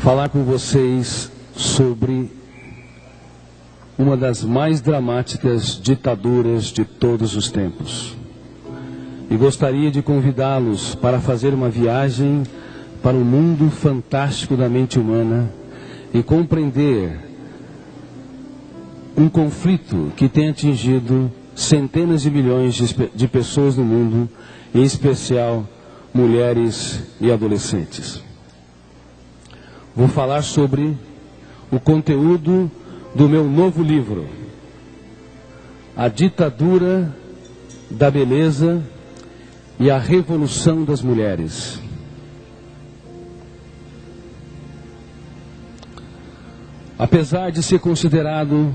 falar com vocês sobre uma das mais dramáticas ditaduras de todos os tempos. E gostaria de convidá-los para fazer uma viagem para o mundo fantástico da mente humana e compreender um conflito que tem atingido centenas de milhões de pessoas no mundo, em especial mulheres e adolescentes. Vou falar sobre o conteúdo do meu novo livro, A Ditadura da Beleza e a Revolução das Mulheres. Apesar de ser considerado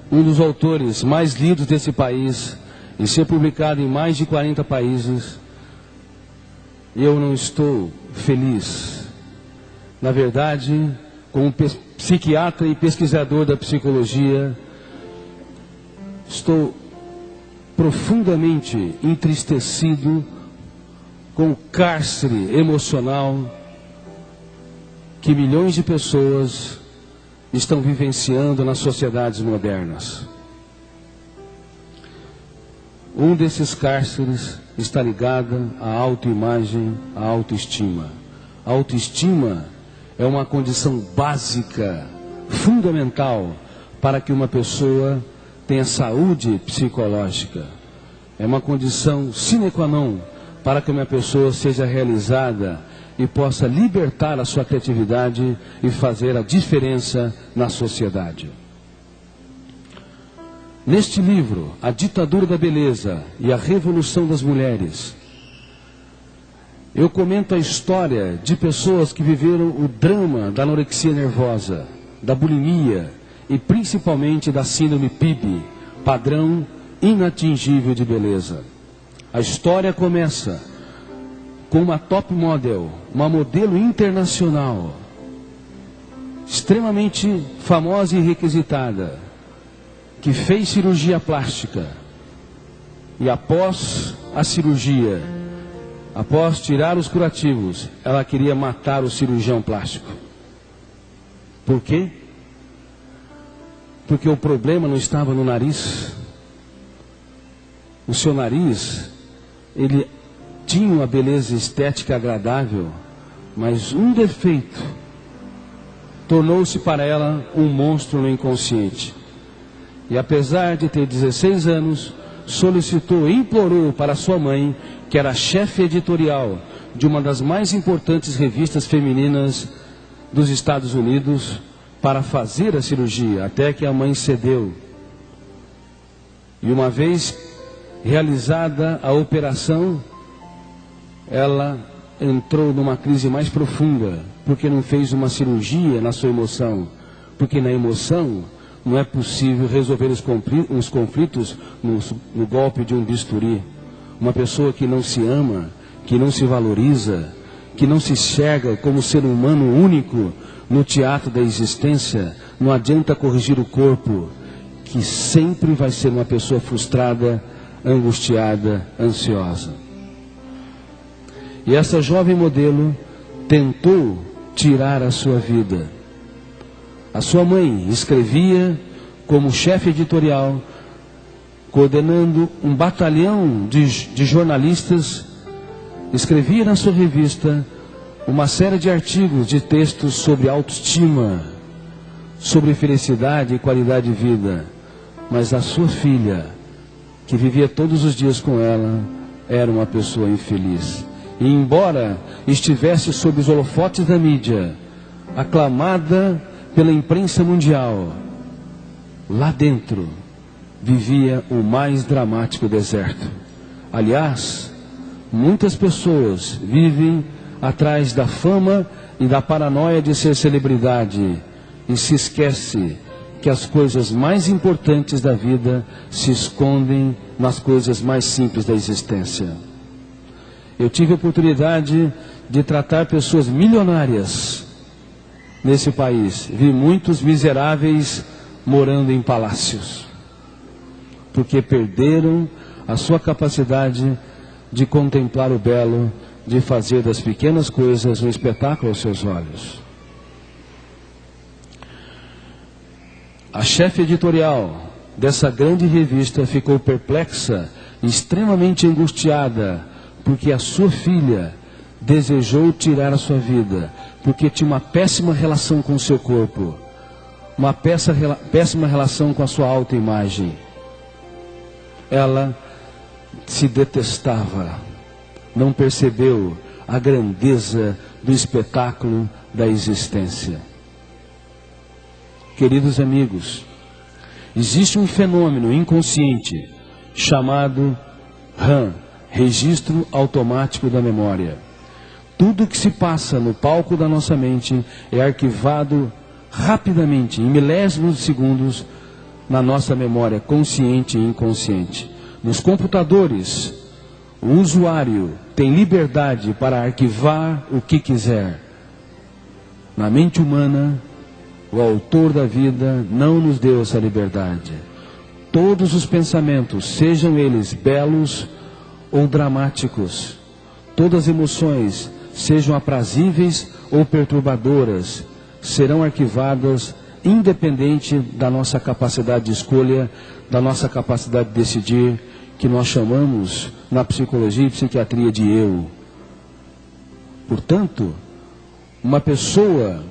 um dos autores mais lidos desse país e ser publicado em mais de 40 países, eu não estou feliz. Na verdade, como psiquiatra e pesquisador da psicologia, estou profundamente entristecido com o cárcere emocional que milhões de pessoas estão vivenciando nas sociedades modernas. Um desses cárceres está ligado à autoimagem, à autoestima. A autoestima é uma condição básica, fundamental, para que uma pessoa tenha saúde psicológica. É uma condição sine qua non para que uma pessoa seja realizada e possa libertar a sua criatividade e fazer a diferença na sociedade. Neste livro, A Ditadura da Beleza e a Revolução das Mulheres, eu comento a história de pessoas que viveram o drama da anorexia nervosa, da bulimia e principalmente da síndrome PIB, padrão inatingível de beleza. A história começa com uma top model, uma modelo internacional, extremamente famosa e requisitada, que fez cirurgia plástica e após a cirurgia, após tirar os curativos, ela queria matar o cirurgião plástico. Por quê? Porque o problema não estava no nariz. O seu nariz, ele tinha uma beleza estética agradável, mas um defeito tornou-se para ela um monstro no inconsciente. E apesar de ter 16 anos, solicitou e implorou para sua mãe, que era chefe editorial de uma das mais importantes revistas femininas dos Estados Unidos, para fazer a cirurgia, até que a mãe cedeu. E uma vez realizada a operação, ela entrou numa crise mais profunda, porque não fez uma cirurgia na sua emoção, porque na emoção não é possível resolver os conflitos no golpe de um bisturi. Uma pessoa que não se ama, que não se valoriza, que não se enxerga como ser humano único no teatro da existência, não adianta corrigir o corpo, que sempre vai ser uma pessoa frustrada, angustiada, ansiosa. E essa jovem modelo tentou tirar a sua vida. A sua mãe escrevia como chefe editorial, coordenando um batalhão de jornalistas, escrevia na sua revista uma série de artigos, de textos sobre autoestima, sobre felicidade e qualidade de vida. Mas a sua filha, que vivia todos os dias com ela, era uma pessoa infeliz. E embora estivesse sob os holofotes da mídia, aclamada pela imprensa mundial, lá dentro vivia o mais dramático deserto. Aliás, muitas pessoas vivem atrás da fama e da paranoia de ser celebridade e se esquece que as coisas mais importantes da vida se escondem nas coisas mais simples da existência. Eu tive a oportunidade de tratar pessoas milionárias nesse país. Vi muitos miseráveis morando em palácios, porque perderam a sua capacidade de contemplar o belo, de fazer das pequenas coisas um espetáculo aos seus olhos. A chefe editorial dessa grande revista ficou perplexa e extremamente angustiada, porque a sua filha desejou tirar a sua vida, porque tinha uma péssima relação com o seu corpo, uma péssima relação com a sua autoimagem. Ela se detestava, não percebeu a grandeza do espetáculo da existência. Queridos amigos, existe um fenômeno inconsciente chamado RAM, Registro Automático da Memória. Tudo que se passa no palco da nossa mente é arquivado rapidamente, em milésimos de segundos, na nossa memória consciente e inconsciente. Nos computadores, o usuário tem liberdade para arquivar o que quiser. Na mente humana, o autor da vida não nos deu essa liberdade. Todos os pensamentos, sejam eles belos ou dramáticos, todas as emoções, sejam aprazíveis ou perturbadoras, serão arquivadas independente da nossa capacidade de escolha, da nossa capacidade de decidir, que nós chamamos na psicologia e psiquiatria de eu. Portanto, uma pessoa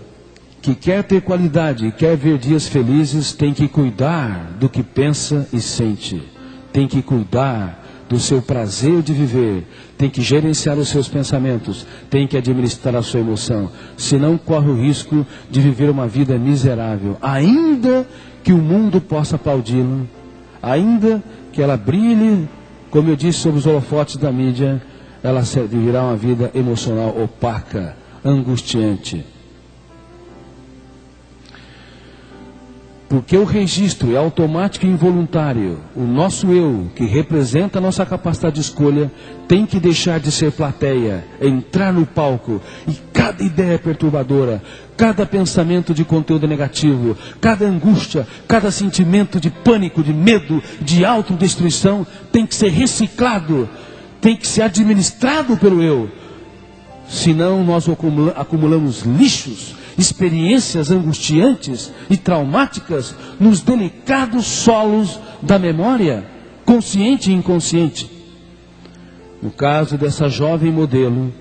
que quer ter qualidade e quer ver dias felizes tem que cuidar do que pensa e sente, tem que cuidar do seu prazer de viver, tem que gerenciar os seus pensamentos, tem que administrar a sua emoção, senão corre o risco de viver uma vida miserável, ainda que o mundo possa aplaudi-la, ainda que ela brilhe, como eu disse, sobre os holofotes da mídia, ela viverá uma vida emocional opaca, angustiante. Porque o registro é automático e involuntário. O nosso eu, que representa a nossa capacidade de escolha, tem que deixar de ser plateia, entrar no palco. E cada ideia perturbadora, cada pensamento de conteúdo negativo, cada angústia, cada sentimento de pânico, de medo, de autodestruição, tem que ser reciclado, tem que ser administrado pelo eu. Senão nós acumulamos lixos, experiências angustiantes e traumáticas nos delicados solos da memória, consciente e inconsciente. No caso dessa jovem modelo,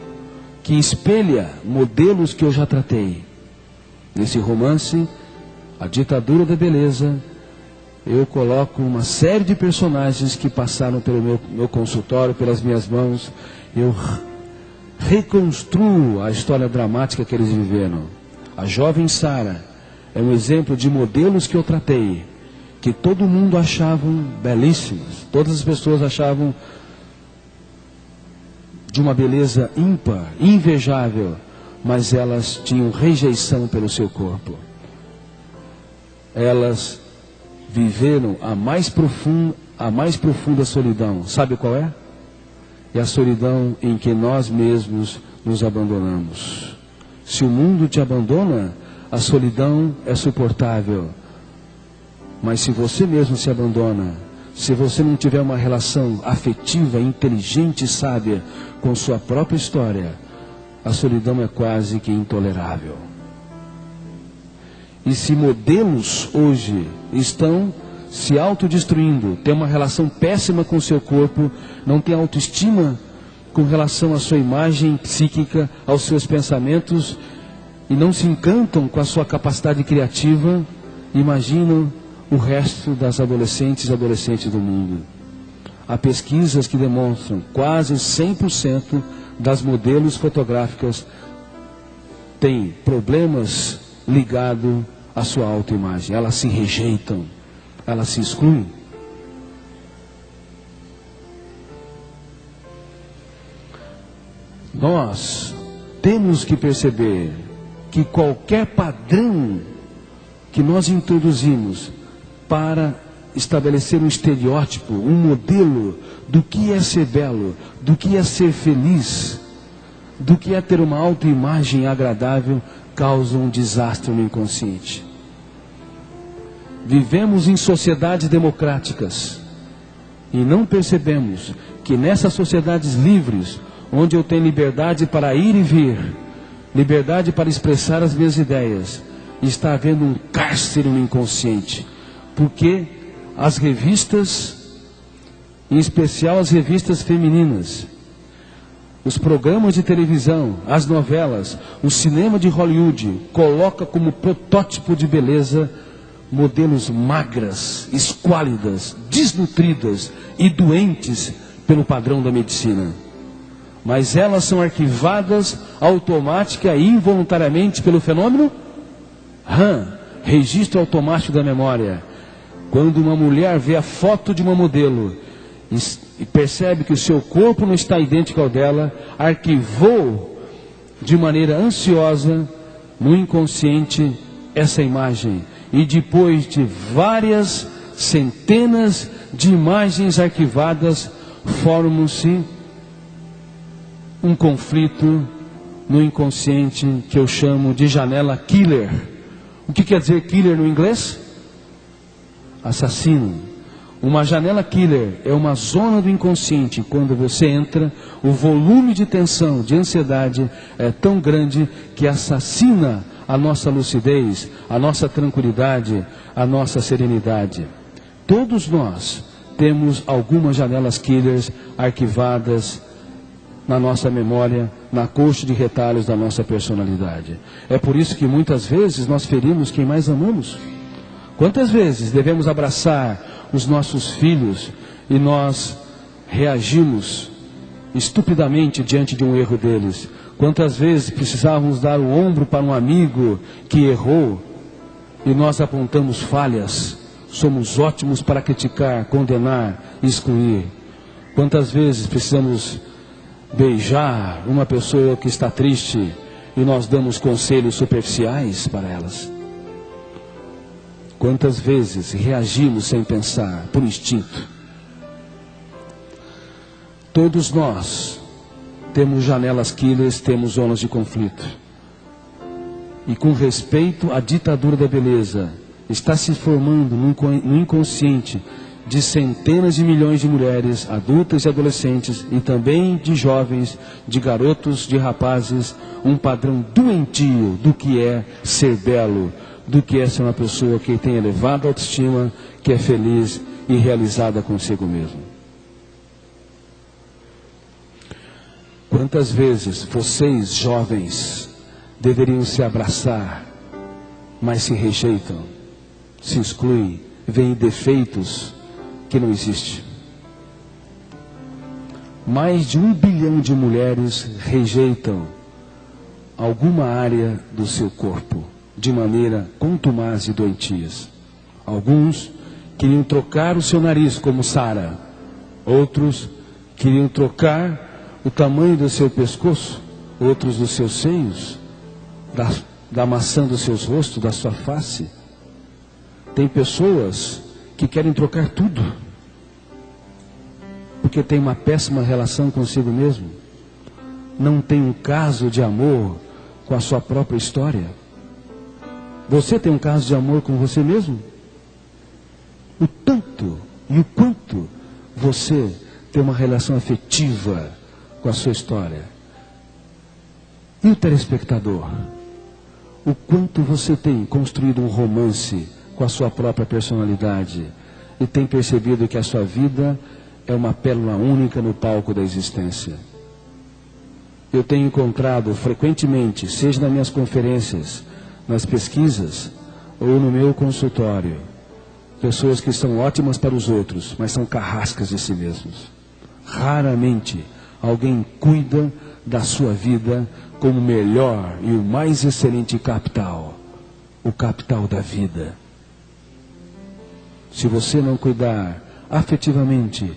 que espelha modelos que eu já tratei, nesse romance, A Ditadura da Beleza, eu coloco uma série de personagens que passaram pelo meu consultório, pelas minhas mãos, eu reconstruo a história dramática que eles viveram. A jovem Sara é um exemplo de modelos que eu tratei, que todo mundo achava belíssimos, todas as pessoas achavam de uma beleza ímpar, invejável, mas elas tinham rejeição pelo seu corpo. Elas viveram a mais profunda solidão. Sabe qual é? É a solidão em que nós mesmos nos abandonamos. Se o mundo te abandona, a solidão é suportável. Mas se você mesmo se abandona, se você não tiver uma relação afetiva, inteligente e sábia com sua própria história, a solidão é quase que intolerável. E se modelos hoje estão se autodestruindo, têm uma relação péssima com o seu corpo, não tem autoestima com relação à sua imagem psíquica, aos seus pensamentos, e não se encantam com a sua capacidade criativa, imaginam o resto das adolescentes e adolescentes do mundo. Há pesquisas que demonstram quase 100% das modelos fotográficas têm problemas ligados à sua autoimagem. Elas se rejeitam, elas se excluem. Nós temos que perceber que qualquer padrão que nós introduzimos para estabelecer um estereótipo, um modelo do que é ser belo, do que é ser feliz, do que é ter uma autoimagem agradável, causa um desastre no inconsciente. Vivemos em sociedades democráticas e não percebemos que nessas sociedades livres, onde eu tenho liberdade para ir e vir, liberdade para expressar as minhas ideias, está havendo um cárcere no inconsciente. porque as revistas, em especial as revistas femininas, os programas de televisão, as novelas, o cinema de Hollywood, coloca como protótipo de beleza modelos magras, esquálidas, desnutridas e doentes pelo padrão da medicina. Mas elas são arquivadas automática e involuntariamente pelo fenômeno RAM, registro automático da memória. Quando uma mulher vê a foto de uma modelo e percebe que o seu corpo não está idêntico ao dela, arquivou de maneira ansiosa no inconsciente essa imagem. E depois de várias centenas de imagens arquivadas, forma-se um conflito no inconsciente que eu chamo de janela killer. O que quer dizer killer no inglês? Assassino. Uma janela killer é uma zona do inconsciente. Quando você entra, o volume de tensão, de ansiedade é tão grande que assassina a nossa lucidez, a nossa tranquilidade, a nossa serenidade. Todos nós temos algumas janelas killers arquivadas na nossa memória, na coxa de retalhos da nossa personalidade. É por isso que muitas vezes nós ferimos quem mais amamos. Quantas vezes devemos abraçar os nossos filhos e nós reagimos estupidamente diante de um erro deles? Quantas vezes precisávamos dar o ombro para um amigo que errou e nós apontamos falhas? Somos ótimos para criticar, condenar, excluir. Quantas vezes precisamos beijar uma pessoa que está triste e nós damos conselhos superficiais para elas? Quantas vezes reagimos sem pensar, por instinto? Todos nós temos janelas killers, temos zonas de conflito. E com respeito à ditadura da beleza, está se formando no inconsciente de centenas de milhões de mulheres, adultas e adolescentes, e também de jovens, de garotos, de rapazes, um padrão doentio do que é ser belo, do que é ser uma pessoa que tem elevada autoestima, que é feliz e realizada consigo mesmo. Quantas vezes vocês, jovens, deveriam se abraçar, mas se rejeitam, se excluem, veem defeitos que não existem? Mais de 1 bilhão de mulheres rejeitam alguma área do seu corpo, de maneira contumaz e doentias. Alguns queriam trocar o seu nariz como Sara. Outros queriam trocar o tamanho do seu pescoço. Outros dos seus seios, da maçã dos seus rostos, da sua face. Tem pessoas que querem trocar tudo, porque tem uma péssima relação consigo mesmo. Não tem um caso de amor com a sua própria história. Você tem um caso de amor com você mesmo? O tanto e o quanto você tem uma relação afetiva com a sua história? E o telespectador? O quanto você tem construído um romance com a sua própria personalidade e tem percebido que a sua vida é uma pérola única no palco da existência? Eu tenho encontrado frequentemente, seja nas minhas conferências, nas pesquisas ou no meu consultório, pessoas que são ótimas para os outros, mas são carrascas de si mesmos. Raramente alguém cuida da sua vida como o melhor e o mais excelente capital, o capital da vida. Se você não cuidar afetivamente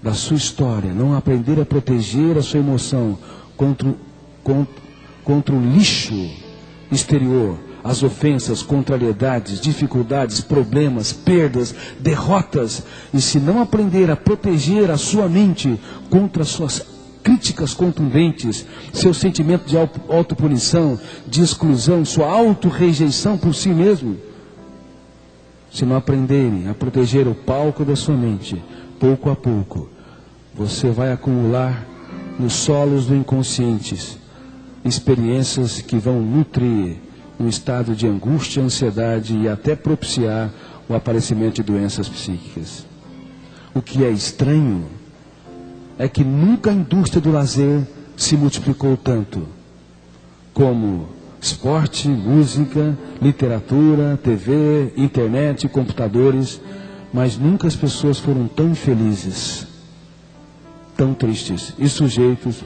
da sua história, não aprender a proteger a sua emoção contra o lixo exterior, as ofensas, contrariedades, dificuldades, problemas, perdas, derrotas, e se não aprender a proteger a sua mente contra as suas críticas contundentes, seu sentimento de autopunição, de exclusão, sua auto-rejeição por si mesmo, se não aprenderem a proteger o palco da sua mente, pouco a pouco, você vai acumular nos solos do inconsciente experiências que vão nutrir um estado de angústia, ansiedade e até propiciar o aparecimento de doenças psíquicas. O que é estranho é que nunca a indústria do lazer se multiplicou tanto como esporte, música, literatura, TV, internet, computadores, mas nunca as pessoas foram tão infelizes, tão tristes e sujeitas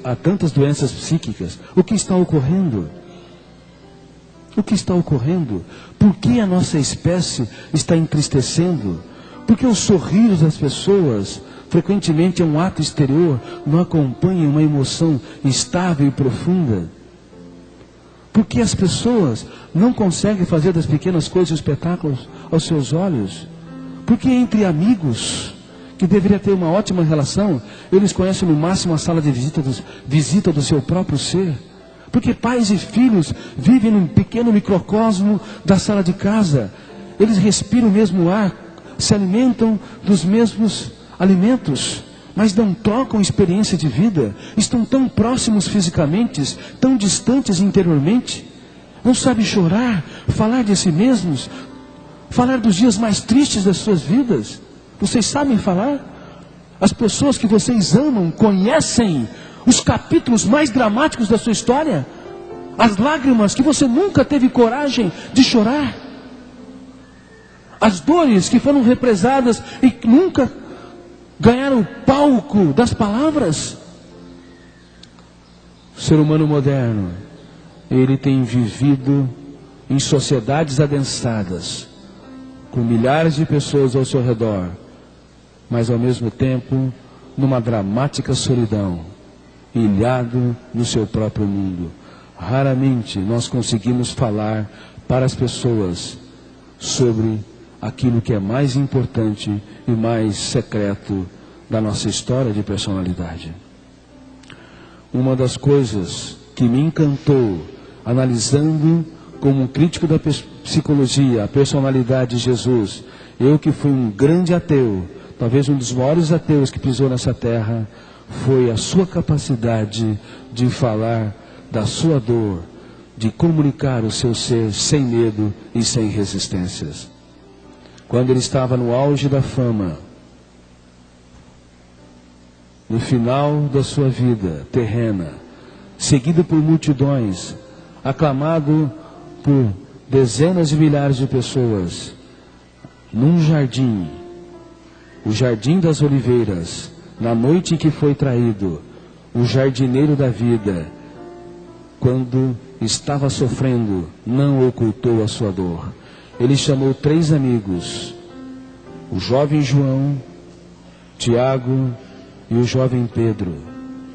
a tantas doenças psíquicas. O que está ocorrendo? O que está ocorrendo? Por que a nossa espécie está entristecendo? Porque o sorriso das pessoas frequentemente é um ato exterior, não acompanha uma emoção estável e profunda. Porque as pessoas não conseguem fazer das pequenas coisas espetáculos aos seus olhos. Porque entre amigos, que deveria ter uma ótima relação, eles conhecem no máximo a sala de visita do seu próprio ser. Porque pais e filhos vivem num pequeno microcosmo da sala de casa. Eles respiram o mesmo ar, se alimentam dos mesmos alimentos, mas não trocam experiência de vida. Estão tão próximos fisicamente, tão distantes interiormente. Não sabem chorar, falar de si mesmos, falar dos dias mais tristes das suas vidas. Vocês sabem falar? As pessoas que vocês amam conhecem os capítulos mais dramáticos da sua história, as lágrimas que você nunca teve coragem de chorar, as dores que foram represadas e nunca ganharam o palco das palavras. O ser humano moderno, ele tem vivido em sociedades adensadas, com milhares de pessoas ao seu redor, mas ao mesmo tempo numa dramática solidão, ilhado no seu próprio mundo. Raramente nós conseguimos falar para as pessoas sobre aquilo que é mais importante e mais secreto da nossa história de personalidade. Uma das coisas que me encantou, analisando como um crítico da psicologia a personalidade de Jesus, eu que fui um grande ateu, talvez um dos maiores ateus que pisou nessa terra, foi a sua capacidade de falar da sua dor, de comunicar o seu ser sem medo e sem resistências. Quando ele estava no auge da fama, no final da sua vida terrena, seguido por multidões, aclamado por dezenas de milhares de pessoas, num jardim, o Jardim das Oliveiras, na noite em que foi traído, o jardineiro da vida, quando estava sofrendo, não ocultou a sua dor. Ele chamou 3 amigos, o jovem João, Tiago e o jovem Pedro.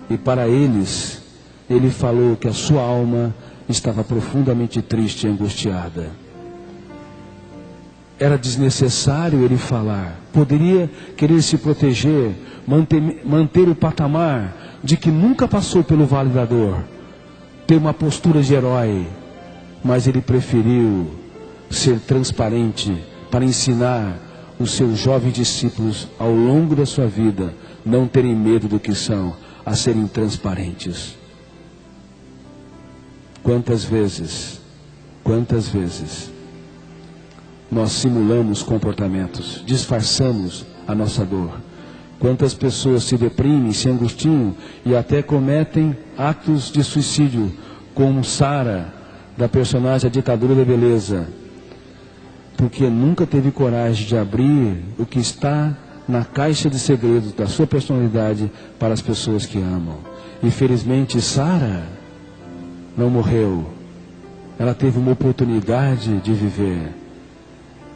E para eles, ele falou que a sua alma estava profundamente triste e angustiada. Era desnecessário ele falar. Poderia querer se proteger, manter o patamar de que nunca passou pelo vale da dor, ter uma postura de herói, mas ele preferiu ser transparente para ensinar os seus jovens discípulos ao longo da sua vida não terem medo do que são, a serem transparentes. Quantas vezes nós simulamos comportamentos, disfarçamos a nossa dor. Quantas pessoas se deprimem, se angustiam e até cometem atos de suicídio, como Sara, da personagem A Ditadura da Beleza, porque nunca teve coragem de abrir o que está na caixa de segredos da sua personalidade para as pessoas que amam. Infelizmente, Sara não morreu. Ela teve uma oportunidade de viver.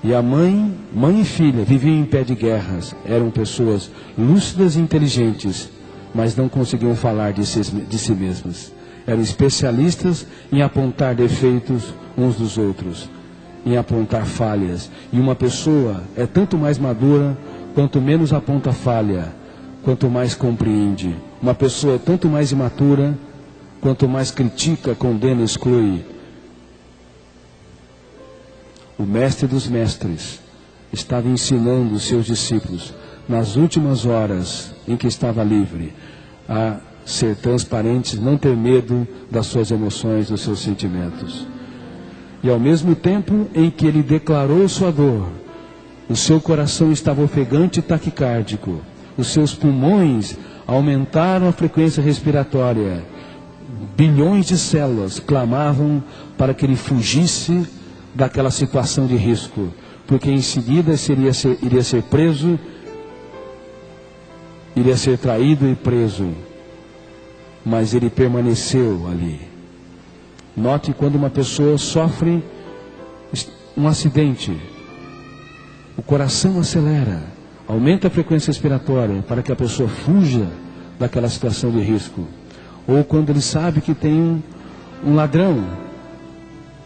E a mãe e filha viviam em pé de guerras. Eram pessoas lúcidas e inteligentes, mas não conseguiam falar de si mesmas. Eram especialistas em apontar defeitos uns dos outros, em apontar falhas. E uma pessoa é tanto mais madura quanto menos aponta falha, quanto mais compreende. Uma pessoa é tanto mais imatura quanto mais critica, condena, exclui. O mestre dos mestres estava ensinando os seus discípulos, nas últimas horas em que estava livre, a ser transparentes, não ter medo das suas emoções, dos seus sentimentos. E ao mesmo tempo em que ele declarou sua dor, o seu coração estava ofegante e taquicárdico. Os seus pulmões aumentaram a frequência respiratória. Bilhões de células clamavam para que ele fugisse daquela situação de risco, porque em seguida iria ser preso, iria ser traído e preso. Mas ele permaneceu ali. Note quando uma pessoa sofre um acidente, o coração acelera, aumenta a frequência respiratória para que a pessoa fuja daquela situação de risco. Ou quando ele sabe que tem um ladrão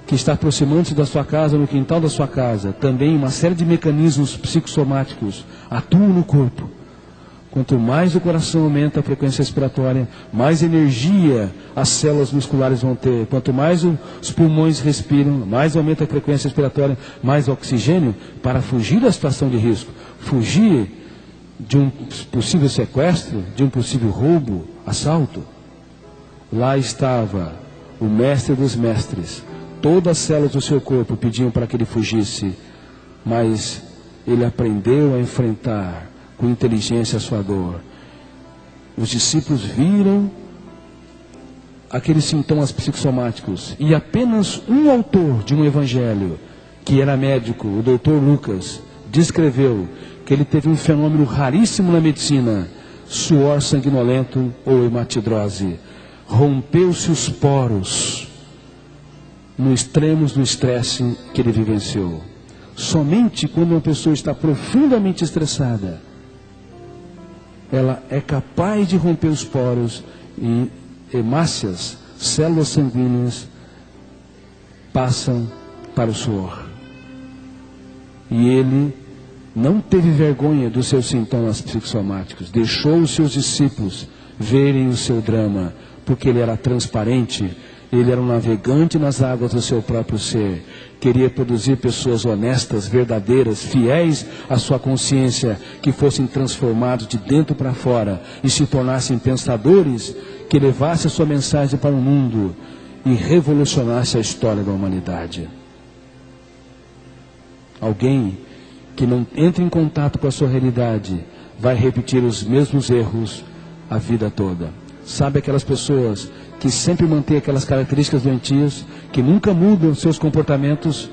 que está aproximando-se da sua casa, no quintal da sua casa, também uma série de mecanismos psicossomáticos atuam no corpo. Quanto mais o coração aumenta a frequência respiratória, mais energia as células musculares vão ter. Quanto mais os pulmões respiram, mais aumenta a frequência respiratória, mais oxigênio para fugir da situação de risco. Fugir de um possível sequestro, de um possível roubo, assalto. Lá estava o mestre dos mestres. Todas as células do seu corpo pediam para que ele fugisse, mas ele aprendeu a enfrentar com inteligência a sua dor. Os discípulos viram aqueles sintomas psicossomáticos e apenas um autor de um evangelho, que era médico, o Dr. Lucas, descreveu que ele teve um fenômeno raríssimo na medicina, suor sanguinolento ou hematidrose. Rompeu-se os poros nos extremos do estresse que ele vivenciou. Somente quando uma pessoa está profundamente estressada, ela é capaz de romper os poros e hemácias, células sanguíneas, passam para o suor. E ele não teve vergonha dos seus sintomas psicossomáticos, deixou os seus discípulos verem o seu drama, porque ele era transparente, ele era um navegante nas águas do seu próprio ser. Queria produzir pessoas honestas, verdadeiras, fiéis à sua consciência, que fossem transformados de dentro para fora e se tornassem pensadores que levassem a sua mensagem para o mundo e revolucionasse a história da humanidade. Alguém que não entra em contato com a sua realidade vai repetir os mesmos erros a vida toda. Sabe aquelas pessoas que sempre mantêm aquelas características doentias, que nunca mudam seus comportamentos?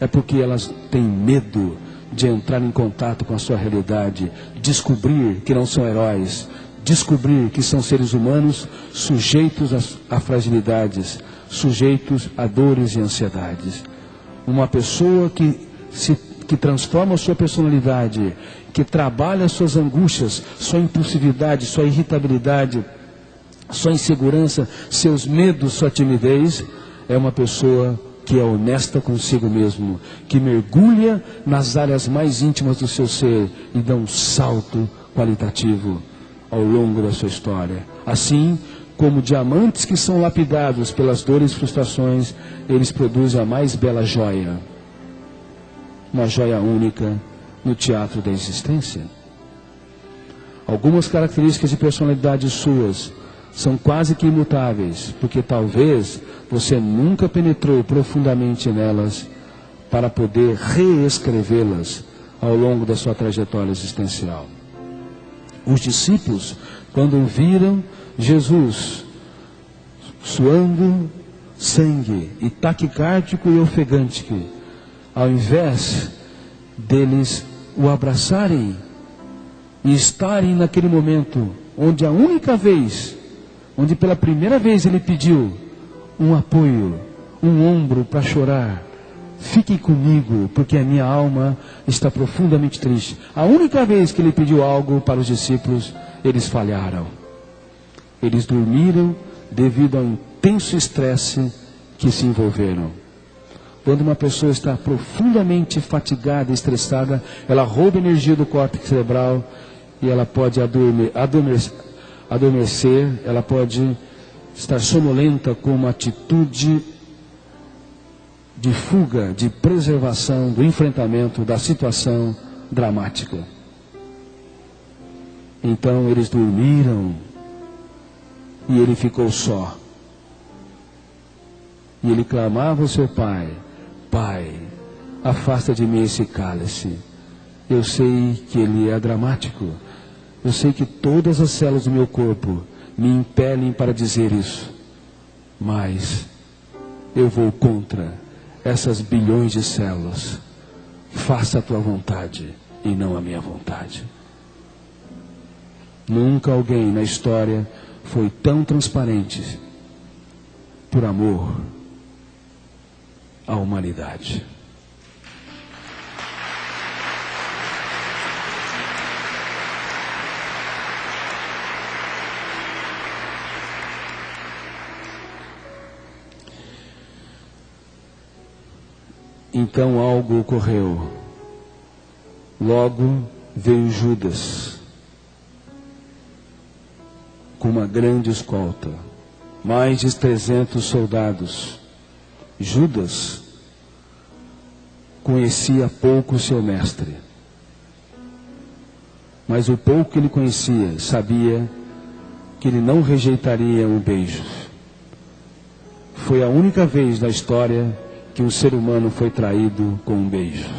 É porque elas têm medo de entrar em contato com a sua realidade, descobrir que não são heróis, descobrir que são seres humanos sujeitos a fragilidades, sujeitos a dores e ansiedades. Uma pessoa que transforma a sua personalidade, que trabalha suas angústias, sua impulsividade, sua irritabilidade, sua insegurança, seus medos, sua timidez, é uma pessoa que é honesta consigo mesmo, que mergulha nas áreas mais íntimas do seu ser e dá um salto qualitativo ao longo da sua história. Assim como diamantes que são lapidados pelas dores e frustrações, eles produzem a mais bela joia, uma joia única no teatro da existência. Algumas características de personalidade suas são quase que imutáveis, porque talvez você nunca penetrou profundamente nelas para poder reescrevê-las ao longo da sua trajetória existencial. Os discípulos, quando viram Jesus suando sangue e taquicárdico e ofegante, ao invés deles o abraçarem e estarem naquele momento onde a única vez, onde pela primeira vez ele pediu um apoio, um ombro para chorar, fiquem comigo, porque a minha alma está profundamente triste. A única vez que ele pediu algo para os discípulos, eles falharam. Eles dormiram devido ao intenso estresse que se envolveram. Quando uma pessoa está profundamente fatigada e estressada, ela rouba energia do córtex cerebral e ela pode adormecer, ela pode estar sonolenta com uma atitude de fuga, de preservação, do enfrentamento da situação dramática. Então eles dormiram e ele ficou só. E ele clamava ao seu pai: Pai, afasta de mim esse cálice. Eu sei que ele é dramático. Eu sei que todas as células do meu corpo me impelem para dizer isso. Mas eu vou contra essas bilhões de células. Faça a tua vontade e não a minha vontade. Nunca alguém na história foi tão transparente por amor à humanidade. Então algo ocorreu. Logo veio Judas com uma grande escolta, mais de 300 soldados. Judas conhecia pouco seu mestre, mas o pouco que ele conhecia sabia que ele não rejeitaria um beijo. Foi a única vez na história que um ser humano foi traído com um beijo.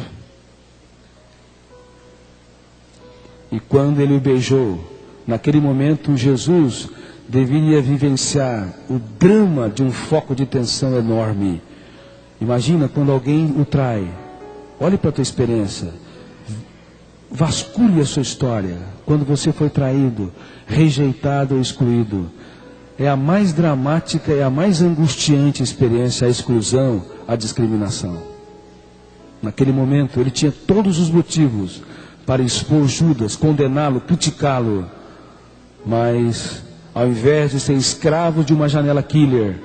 E quando ele o beijou, naquele momento Jesus deveria vivenciar o drama de um foco de tensão enorme. Imagina quando alguém o trai. Olhe para a tua experiência. Vasculhe a sua história. Quando você foi traído, rejeitado ou excluído. É a mais dramática, é a mais angustiante experiência, a exclusão, a discriminação. Naquele momento, ele tinha todos os motivos para expor Judas, condená-lo, criticá-lo. Mas, ao invés de ser escravo de uma janela killer,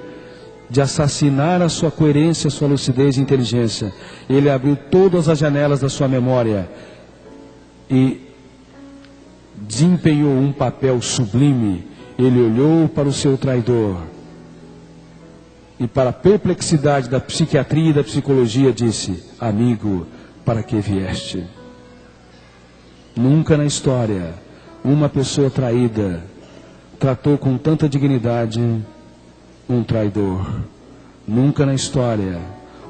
de assassinar a sua coerência, a sua lucidez e inteligência, ele abriu todas as janelas da sua memória e desempenhou um papel sublime. Ele olhou para o seu traidor e, para a perplexidade da psiquiatria e da psicologia, disse: amigo, para que vieste? Nunca na história uma pessoa traída tratou com tanta dignidade um traidor. Nunca na história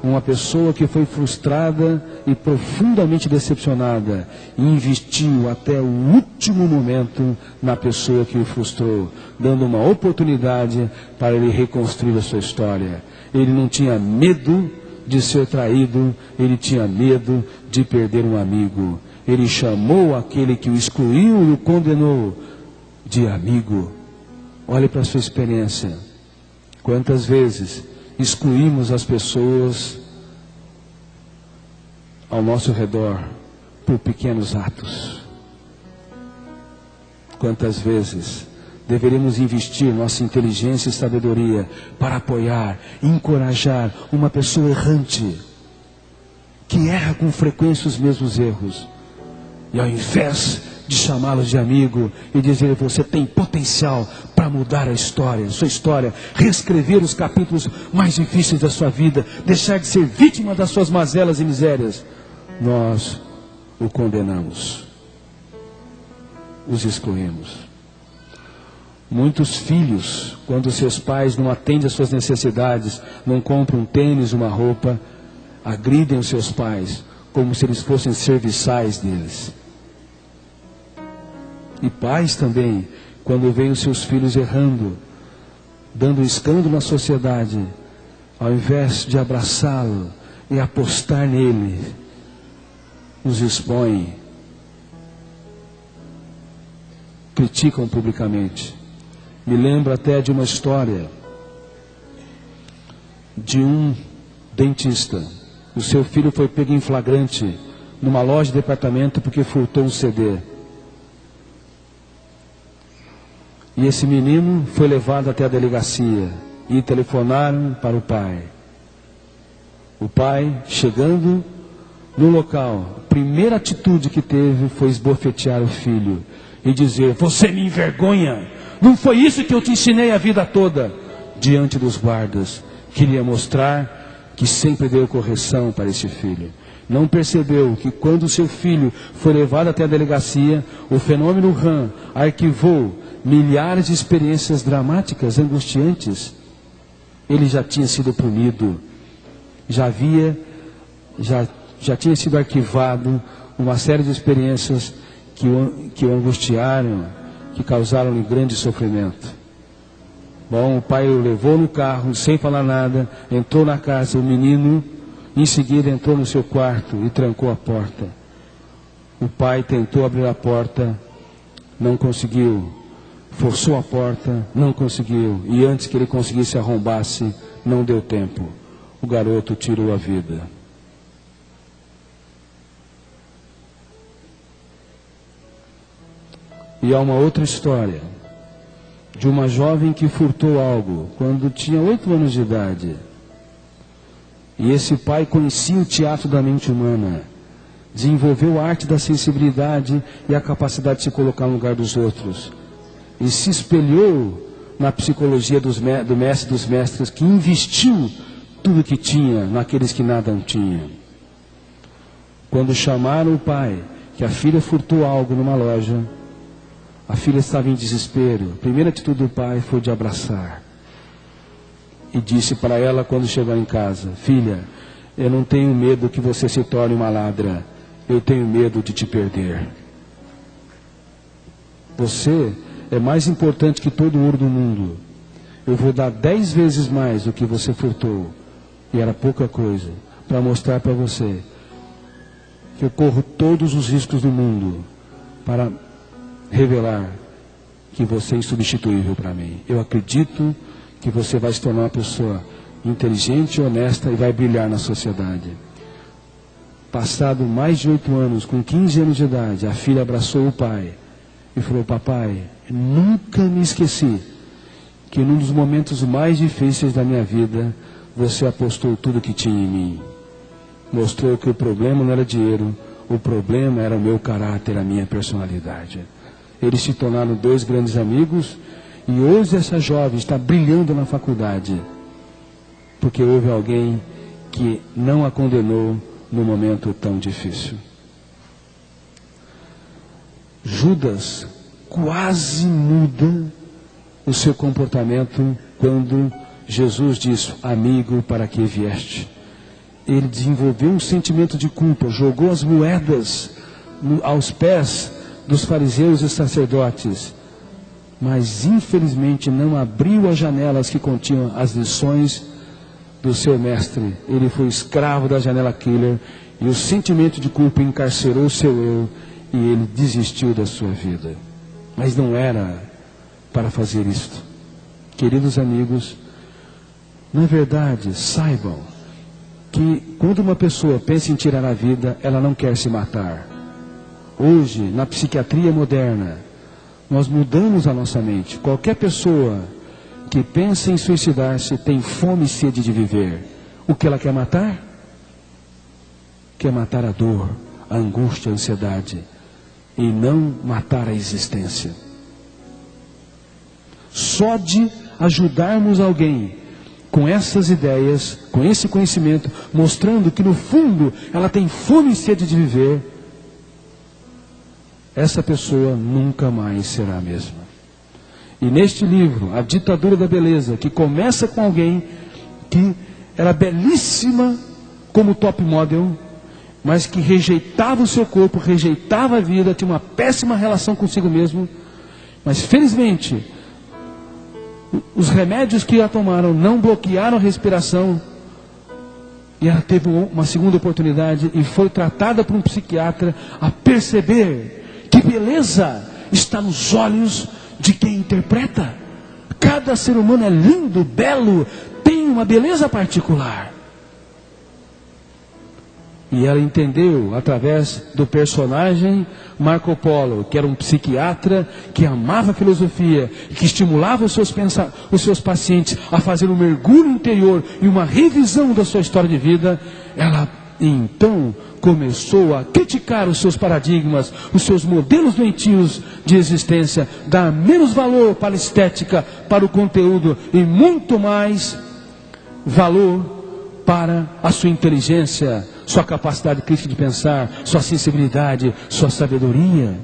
uma pessoa que foi frustrada e profundamente decepcionada investiu até o último momento na pessoa que o frustrou, dando uma oportunidade para ele reconstruir a sua história. Ele não tinha medo de ser traído, ele tinha medo de perder um amigo. Ele chamou aquele que o excluiu e o condenou de amigo. Olhe para a sua experiência. Quantas vezes excluímos as pessoas ao nosso redor por pequenos atos? Quantas vezes deveríamos investir nossa inteligência e sabedoria para apoiar, encorajar uma pessoa errante, que erra com frequência os mesmos erros, e ao invés de chamá-los de amigo e dizer: você tem potencial para mudar a história, sua história, reescrever os capítulos mais difíceis da sua vida, deixar de ser vítima das suas mazelas e misérias, nós o condenamos, os excluímos. Muitos filhos, quando seus pais não atendem às suas necessidades, não compram um tênis, uma roupa, agridem os seus pais como se eles fossem serviçais deles. E pais também, quando veem os seus filhos errando, dando escândalo na sociedade, ao invés de abraçá-lo e apostar nele, os expõem, criticam publicamente. Me lembro até de uma história de um dentista. O seu filho foi pego em flagrante numa loja de departamento porque furtou um CD. E esse menino foi levado até a delegacia e telefonaram para o pai. O pai, chegando no local, a primeira atitude que teve foi esbofetear o filho e dizer: você me envergonha, não foi isso que eu te ensinei a vida toda. Diante dos guardas, queria mostrar que sempre deu correção para esse filho. Não percebeu que quando seu filho foi levado até a delegacia, o fenômeno RAM arquivou milhares de experiências dramáticas, angustiantes, ele já tinha sido punido, já tinha sido arquivado uma série de experiências que o angustiaram, que causaram-lhe grande sofrimento. Bom, o pai o levou no carro, sem falar nada, entrou na casa, o menino, em seguida entrou no seu quarto e trancou a porta. O pai tentou abrir a porta, não conseguiu. Forçou a porta, não conseguiu. E antes que ele conseguisse arrombar-se, não deu tempo. O garoto tirou a vida. E há uma outra história de uma jovem que furtou algo quando tinha 8 anos de idade. E esse pai conhecia o teatro da mente humana, desenvolveu a arte da sensibilidade e a capacidade de se colocar no lugar dos outros. E se espelhou na psicologia do mestre dos mestres, que investiu tudo que tinha naqueles que nada tinham. Quando chamaram o pai, que a filha furtou algo numa loja, a filha estava em desespero. A primeira atitude do pai foi de abraçar. E disse para ela quando chegou em casa: filha, eu não tenho medo que você se torne uma ladra. Eu tenho medo de te perder. Você é mais importante que todo o ouro do mundo. Eu vou dar 10 vezes mais do que você furtou. E era pouca coisa. Para mostrar para você que eu corro todos os riscos do mundo para revelar que você é insubstituível para mim. Eu acredito que você vai se tornar uma pessoa inteligente, honesta e vai brilhar na sociedade. Passado mais de 8 anos, com 15 anos de idade, a filha abraçou o pai e falou: papai, eu nunca me esqueci que num dos momentos mais difíceis da minha vida, você apostou tudo que tinha em mim. Mostrou que o problema não era dinheiro, o problema era o meu caráter, a minha personalidade. Eles se tornaram 2 grandes amigos e hoje essa jovem está brilhando na faculdade, porque houve alguém que não a condenou no momento tão difícil. Judas quase muda o seu comportamento quando Jesus diz: amigo, para que vieste? Ele desenvolveu um sentimento de culpa, jogou as moedas aos pés dos fariseus e sacerdotes, mas infelizmente não abriu as janelas que continham as lições do seu mestre. Ele foi escravo da janela killer e o sentimento de culpa encarcerou o seu eu e ele desistiu da sua vida. Mas não era para fazer isto. Queridos amigos, na verdade, saibam que quando uma pessoa pensa em tirar a vida, ela não quer se matar. Hoje, na psiquiatria moderna, nós mudamos a nossa mente. Qualquer pessoa que pensa em suicidar-se tem fome e sede de viver. O que ela quer matar? Quer matar a dor, a angústia, a ansiedade, e não matar a existência. Só de ajudarmos alguém com essas ideias, com esse conhecimento, mostrando que no fundo ela tem fome e sede de viver, essa pessoa nunca mais será a mesma. E neste livro, A Ditadura da Beleza, que começa com alguém que era belíssima como top model, mas que rejeitava o seu corpo, rejeitava a vida, tinha uma péssima relação consigo mesmo, mas felizmente os remédios que a tomaram não bloquearam a respiração, e ela teve uma segunda oportunidade e foi tratada por um psiquiatra a perceber que beleza está nos olhos de quem interpreta. Cada ser humano é lindo, belo, tem uma beleza particular. E ela entendeu através do personagem Marco Polo, que era um psiquiatra que amava a filosofia e que estimulava os seus pacientes a fazer um mergulho interior e uma revisão da sua história de vida. Ela então começou a criticar os seus paradigmas, os seus modelos doentios de existência, dar menos valor para a estética, para o conteúdo e muito mais valor para a sua inteligência, sua capacidade crítica de pensar, sua sensibilidade, sua sabedoria.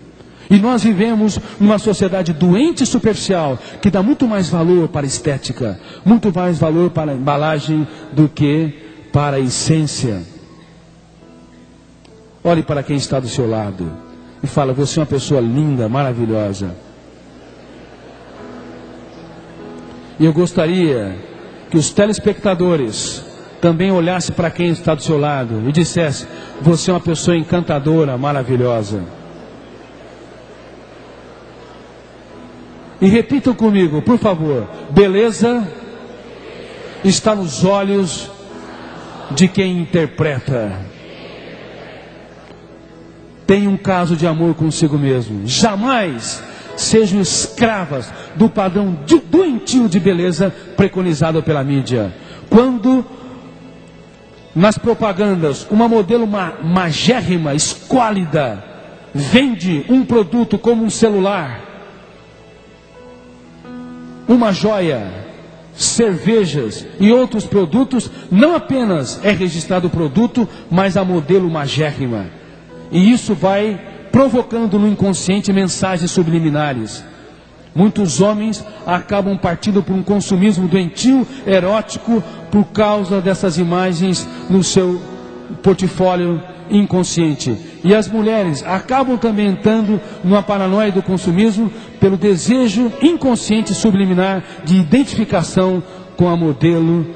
E nós vivemos numa sociedade doente e superficial, que dá muito mais valor para a estética, muito mais valor para a embalagem do que para a essência. Olhe para quem está do seu lado e fala: você é uma pessoa linda, maravilhosa. E eu gostaria que os telespectadores também olhassem para quem está do seu lado e dissessem: você é uma pessoa encantadora, maravilhosa. E repitam comigo, por favor: beleza está nos olhos de quem interpreta. Tenha um caso de amor consigo mesmo. Jamais sejam escravas do padrão doentio de beleza preconizado pela mídia. Quando nas propagandas uma modelo magérrima, esquálida, vende um produto como um celular, uma joia, cervejas e outros produtos, não apenas é registrado o produto, mas a modelo magérrima. E isso vai provocando no inconsciente mensagens subliminares. Muitos homens acabam partindo por um consumismo doentio, erótico, por causa dessas imagens no seu portfólio inconsciente. E as mulheres acabam também entrando numa paranoia do consumismo pelo desejo inconsciente subliminar de identificação com a modelo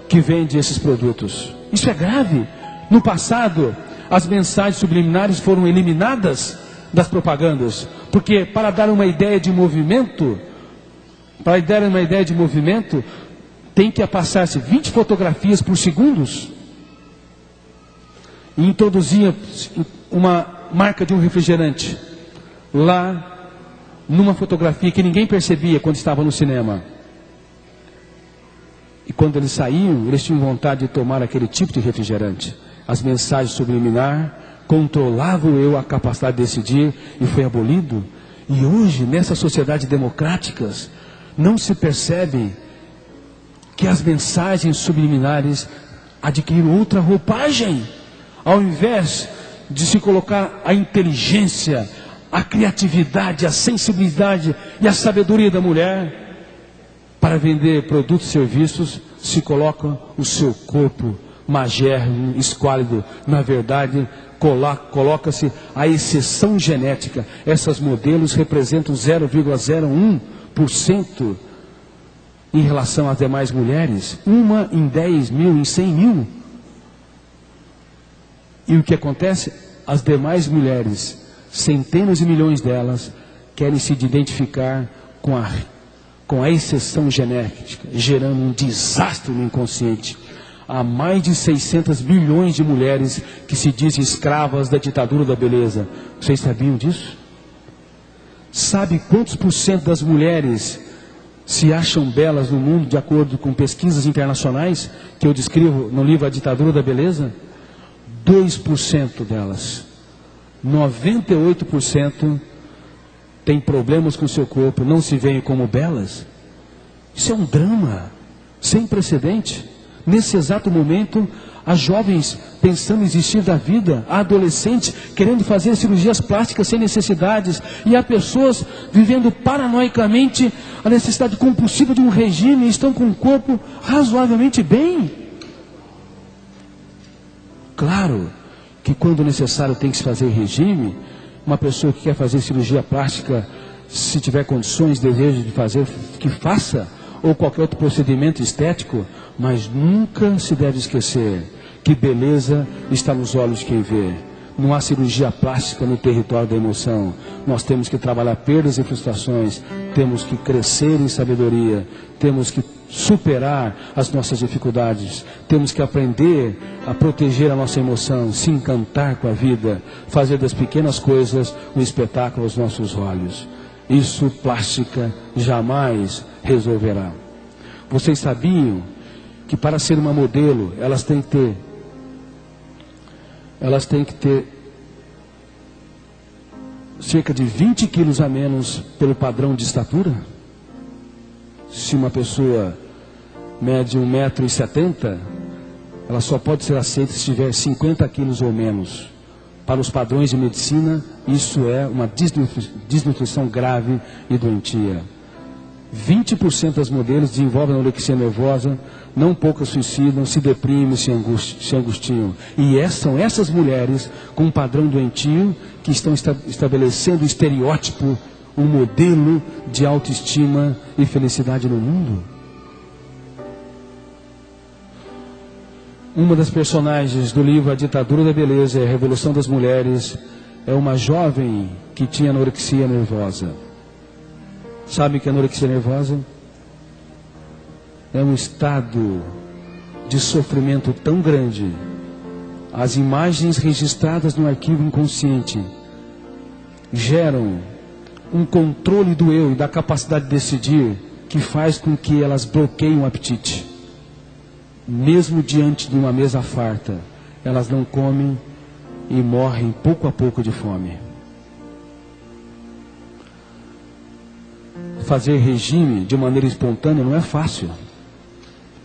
que vende esses produtos. Isso é grave. No passado, as mensagens subliminares foram eliminadas das propagandas, porque para dar uma ideia de movimento, tem que passar-se 20 fotografias por segundos. E introduzia uma marca de um refrigerante lá numa fotografia que ninguém percebia quando estava no cinema. E quando eles saíam, eles tinham vontade de tomar aquele tipo de refrigerante. As mensagens subliminares controlavam a capacidade de decidir, e foi abolido. E hoje, nessas sociedades democráticas, não se percebe que as mensagens subliminares adquiriram outra roupagem. Ao invés de se colocar a inteligência, a criatividade, a sensibilidade e a sabedoria da mulher para vender produtos e serviços, se coloca o seu corpo magérrimo, esquálido. Na verdade, coloca-se a exceção genética. Essas modelos representam 0,01% em relação às demais mulheres. Uma em 10 mil, em 100 mil. E o que acontece? As demais mulheres, centenas de milhões delas, querem se identificar com a exceção genética, gerando um desastre no inconsciente. Há mais de 600 milhões de mulheres que se dizem escravas da ditadura da beleza. Vocês sabiam disso? Sabe quantos por cento das mulheres se acham belas no mundo, de acordo com pesquisas internacionais que eu descrevo no livro A Ditadura da Beleza? 2% delas. 98% tem problemas com seu corpo, não se veem como belas. Isso é um drama sem precedente. Nesse exato momento, as jovens pensando em desistir da vida, há adolescentes querendo fazer cirurgias plásticas sem necessidades, e há pessoas vivendo paranoicamente a necessidade compulsiva de um regime e estão com o corpo razoavelmente bem. Claro que quando necessário tem que se fazer regime. Uma pessoa que quer fazer cirurgia plástica, se tiver condições, desejo de fazer, que faça, ou qualquer outro procedimento estético, mas nunca se deve esquecer que beleza está nos olhos de quem vê. Não há cirurgia plástica no território da emoção. Nós temos que trabalhar perdas e frustrações, temos que crescer em sabedoria, temos que superar as nossas dificuldades, temos que aprender a proteger a nossa emoção, se encantar com a vida, fazer das pequenas coisas um espetáculo aos nossos olhos. Isso plástica jamais resolverá. Vocês sabiam que para ser uma modelo, elas têm que ter cerca de 20 quilos a menos pelo padrão de estatura? Se uma pessoa mede 1,70 m, ela só pode ser aceita se tiver 50 quilos ou menos. para os padrões de medicina, isso é uma desnutrição grave e doentia. 20% das modelos desenvolvem anorexia nervosa, não poucas suicidam, se deprimem, se angustiam. E são essas mulheres com um padrão doentio que estão estabelecendo o estereótipo, um modelo de autoestima e felicidade no mundo. Uma das personagens do livro A Ditadura da Beleza e a Revolução das Mulheres é uma jovem que tinha anorexia nervosa. Sabe o que é anorexia nervosa? É um estado de sofrimento tão grande. As imagens registradas no arquivo inconsciente geram um controle do eu e da capacidade de decidir que faz com que elas bloqueiem o apetite. Mesmo diante de uma mesa farta, elas não comem e morrem pouco a pouco de fome. Fazer regime de maneira espontânea não é fácil.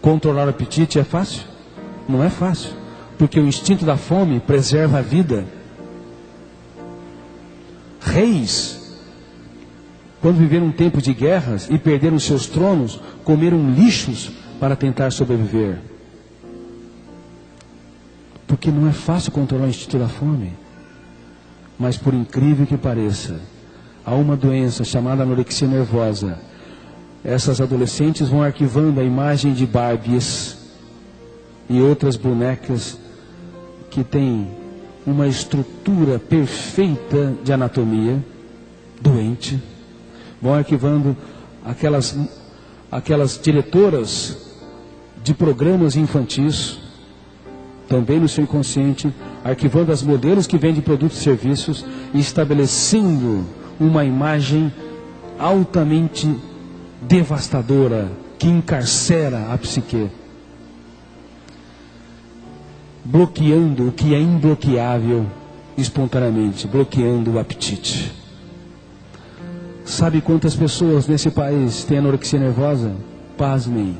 Controlar o apetite é fácil? Não é fácil, porque o instinto da fome preserva a vida. Reis, quando viveram um tempo de guerras e perderam seus tronos, comeram lixos para tentar sobreviver. Porque não é fácil controlar o instinto da fome. Mas por incrível que pareça, há uma doença chamada anorexia nervosa. Essas adolescentes vão arquivando a imagem de Barbies e outras bonecas que têm uma estrutura perfeita de anatomia, doente. Vão arquivando aquelas diretoras de programas infantis, também no seu inconsciente, arquivando as modelos que vendem produtos e serviços e estabelecendo uma imagem altamente devastadora que encarcera a psique, bloqueando o que é imbloqueável espontaneamente, bloqueando o apetite. Sabe quantas pessoas nesse país têm anorexia nervosa? Pasmem,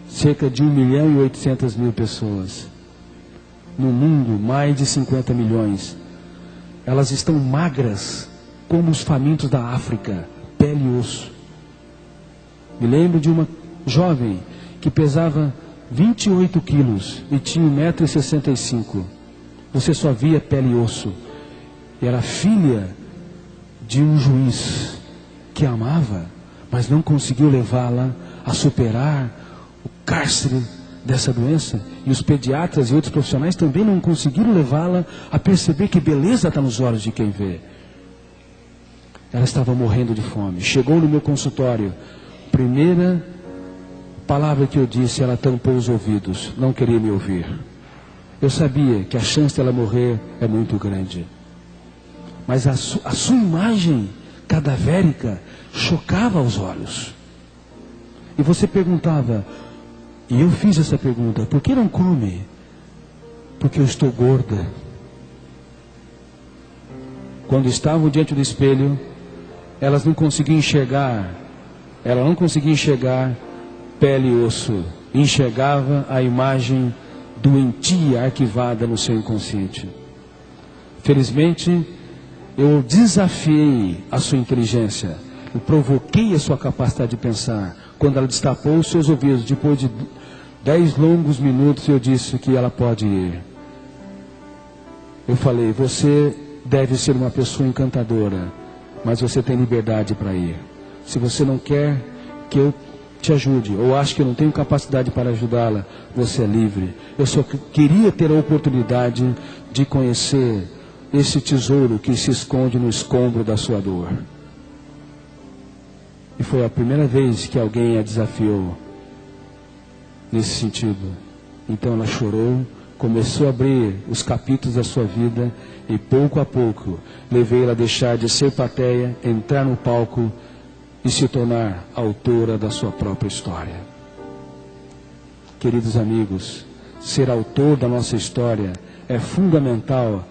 cerca de 1.800.000 pessoas. No mundo, mais de 50 milhões. Elas estão magras, como os famintos da África, pele e osso. Me lembro de uma jovem que pesava 28 quilos e tinha 1,65 m. Você só via pele e osso. Era filha de um juiz que amava, mas não conseguiu levá-la a superar o cárcere dessa doença. E os pediatras e outros profissionais também não conseguiram levá-la a perceber que beleza está nos olhos de quem vê. Ela estava morrendo de fome. Chegou no meu consultório. Primeira palavra que eu disse, ela tampou os ouvidos. Não queria me ouvir. Eu sabia que a chance dela morrer é muito grande. Mas a sua imagem cadavérica chocava aos olhos. E você perguntava, e eu fiz essa pergunta, por que não come? Porque eu estou gorda. Quando estavam diante do espelho, elas não conseguiam enxergar, ela não conseguia enxergar pele e osso, enxergava a imagem doentia arquivada no seu inconsciente. Felizmente, eu desafiei a sua inteligência, eu provoquei a sua capacidade de pensar. Quando ela destapou os seus ouvidos, depois de 10 longos minutos, eu disse que ela pode ir. Eu falei, você deve ser uma pessoa encantadora, mas você tem liberdade para ir. Se você não quer que eu te ajude, ou acha que eu não tenho capacidade para ajudá-la, você é livre. Eu só queria ter a oportunidade de conhecer esse tesouro que se esconde no escombro da sua dor. E foi a primeira vez que alguém a desafiou nesse sentido. Então ela chorou, começou a abrir os capítulos da sua vida e pouco a pouco levei ela a deixar de ser plateia, entrar no palco e se tornar autora da sua própria história. Queridos amigos, ser autor da nossa história é fundamental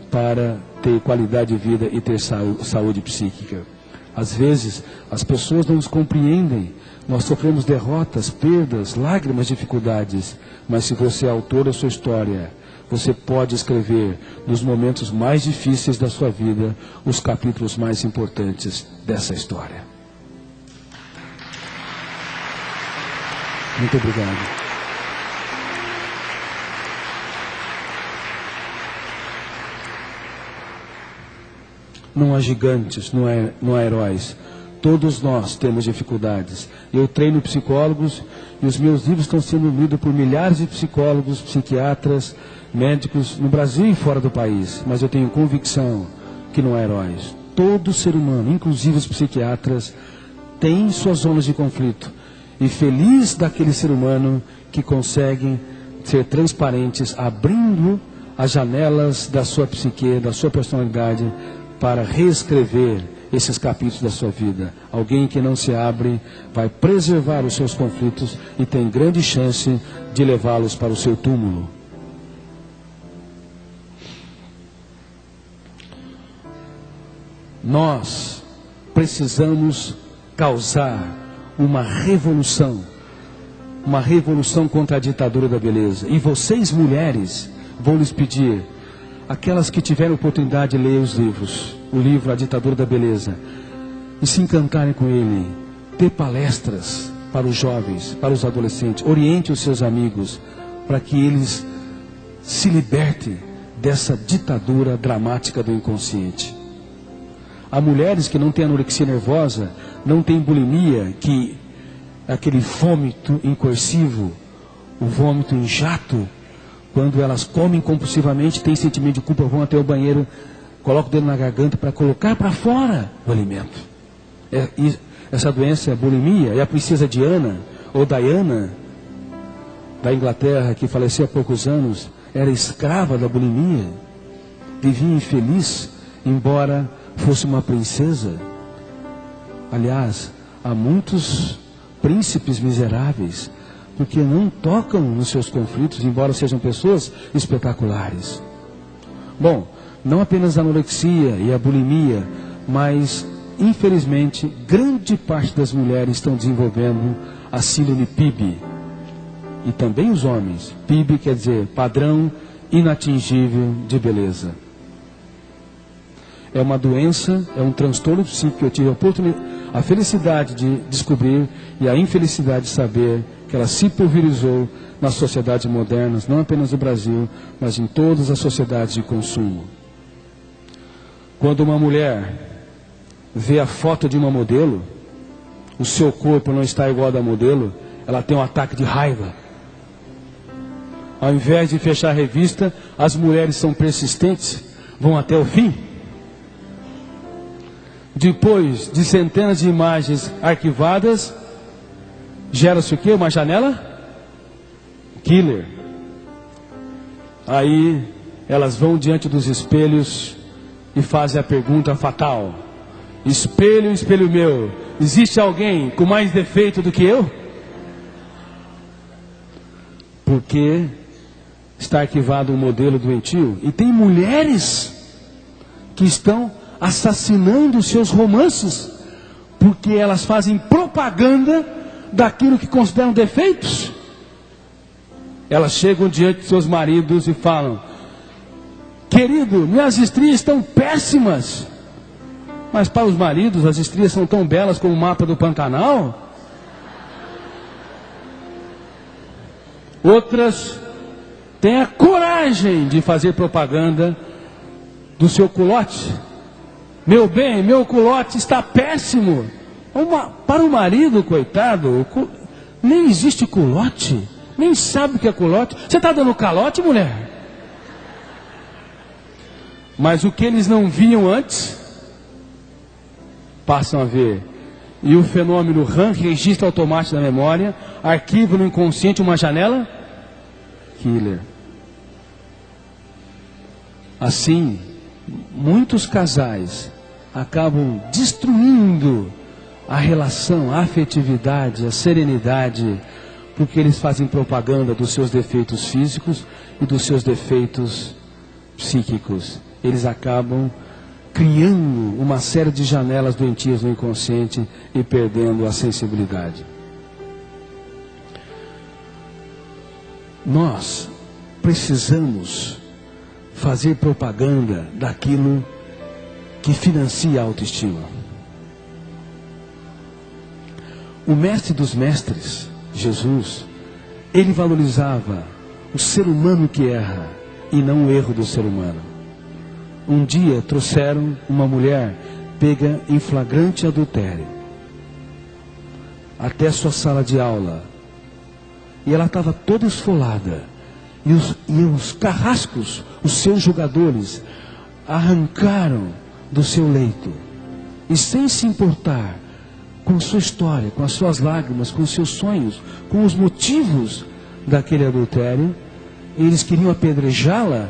para ter qualidade de vida e ter saúde psíquica. Às vezes, as pessoas não nos compreendem. Nós sofremos derrotas, perdas, lágrimas, dificuldades. Mas se você é autor da sua história, você pode escrever, nos momentos mais difíceis da sua vida, os capítulos mais importantes dessa história. Muito obrigado. Não há gigantes, não há heróis. Todos nós temos dificuldades. Eu treino psicólogos e os meus livros estão sendo lidos por milhares de psicólogos, psiquiatras, médicos no Brasil e fora do país. Mas eu tenho convicção que não há heróis. Todo ser humano, inclusive os psiquiatras, tem suas zonas de conflito. E feliz daquele ser humano que consegue ser transparentes, abrindo as janelas da sua psique, da sua personalidade, para reescrever esses capítulos da sua vida. Alguém que não se abre vai preservar os seus conflitos e tem grande chance de levá-los para o seu túmulo. Nós precisamos causar uma revolução contra a ditadura da beleza. E vocês, mulheres, vou lhes pedir, aquelas que tiveram oportunidade de ler os livros, o livro A Ditadura da Beleza, e se encantarem com ele, ter palestras para os jovens, para os adolescentes, oriente os seus amigos, para que eles se libertem dessa ditadura dramática do inconsciente. Há mulheres que não têm anorexia nervosa, não têm bulimia, que aquele vômito incoercível, o vômito em jato, quando elas comem compulsivamente, têm sentimento de culpa, vão até o banheiro, colocam o dedo na garganta para colocar para fora o alimento. Essa doença é bulimia. E a princesa Diana, ou Diana, da Inglaterra, que faleceu há poucos anos, era escrava da bulimia, vivia infeliz, embora fosse uma princesa. Aliás, há muitos príncipes miseráveis, porque não tocam nos seus conflitos, embora sejam pessoas espetaculares. Bom, não apenas a anorexia e a bulimia, mas, infelizmente, grande parte das mulheres estão desenvolvendo a síndrome PIB. E também os homens. PIB quer dizer padrão inatingível de beleza. É uma doença, é um transtorno psíquico que eu tive a felicidade de descobrir e a infelicidade de saber que ela se pulverizou nas sociedades modernas, não apenas no Brasil, mas em todas as sociedades de consumo. Quando uma mulher vê a foto de uma modelo, o seu corpo não está igual ao da modelo, ela tem um ataque de raiva. Ao invés de fechar a revista, as mulheres são persistentes, vão até o fim. Depois de centenas de imagens arquivadas, gera-se o quê? Uma janela? Killer. Aí elas vão diante dos espelhos e fazem a pergunta fatal: espelho, espelho meu, existe alguém com mais defeito do que eu? Porque está arquivado um modelo doentio. E tem mulheres que estão assassinando seus romances, porque elas fazem propaganda daquilo que consideram defeitos. Elas chegam diante de seus maridos e falam: querido, minhas estrias estão péssimas. Mas para os maridos as estrias são tão belas como o mapa do Pantanal. Outras têm a coragem de fazer propaganda do seu culote. Meu bem, meu culote está péssimo. Para o marido, coitado, nem existe culote, nem sabe o que é culote. Você está dando calote, mulher? Mas o que eles não viam antes, passam a ver. E o fenômeno RAM, registro automático da memória, arquiva no inconsciente uma janela, killer. Assim, muitos casais acabam destruindo a relação, a afetividade, a serenidade, porque eles fazem propaganda dos seus defeitos físicos e dos seus defeitos psíquicos. Eles acabam criando uma série de janelas doentias no inconsciente e perdendo a sensibilidade. Nós precisamos fazer propaganda daquilo que financia a autoestima. O mestre dos mestres, Jesus, ele valorizava o ser humano que erra e não o erro do ser humano. Um dia trouxeram uma mulher pega em flagrante adultério até sua sala de aula, e ela estava toda esfolada, e os carrascos, os seus jogadores, arrancaram do seu leito, e sem se importar com sua história, com as suas lágrimas, com os seus sonhos, com os motivos daquele adultério, eles queriam apedrejá-la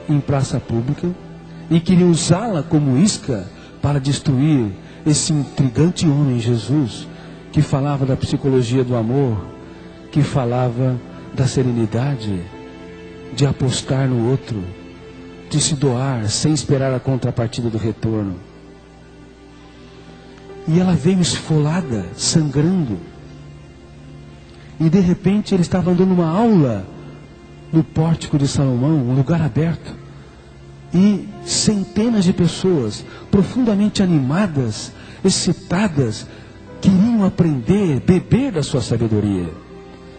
em praça pública e queriam usá-la como isca para destruir esse intrigante homem Jesus, que falava da psicologia do amor, que falava da serenidade, de apostar no outro, de se doar sem esperar a contrapartida do retorno. E ela veio esfolada, sangrando. E de repente ele estava dando uma aula no pórtico de Salomão, um lugar aberto. E centenas de pessoas, profundamente animadas, excitadas, queriam aprender, beber da sua sabedoria.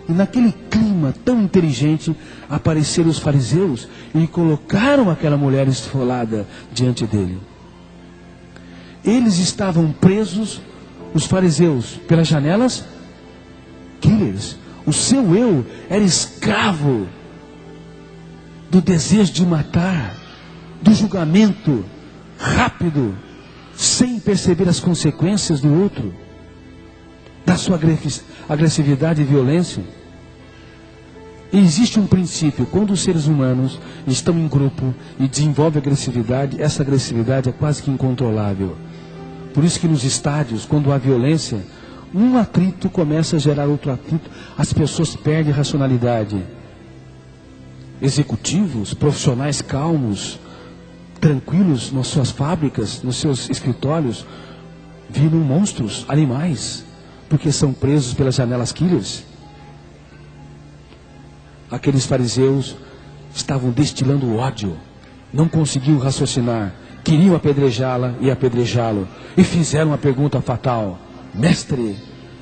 E naquele clima tão inteligente, apareceram os fariseus e colocaram aquela mulher esfolada diante dele. Eles estavam presos, os fariseus, pelas janelas killers. O seu eu era escravo do desejo de matar, do julgamento rápido, sem perceber as consequências do outro, da sua agressividade e violência. E existe um princípio: quando os seres humanos estão em grupo e desenvolvem agressividade, essa agressividade é quase que incontrolável. Por isso que nos estádios, quando há violência, um atrito começa a gerar outro atrito, as pessoas perdem a racionalidade. Executivos, profissionais calmos, tranquilos nas suas fábricas, nos seus escritórios, viram monstros, animais, porque são presos pelas janelas killers. Aqueles fariseus estavam destilando ódio, não conseguiam raciocinar, queriam apedrejá-la e apedrejá-lo, e fizeram uma pergunta fatal: mestre,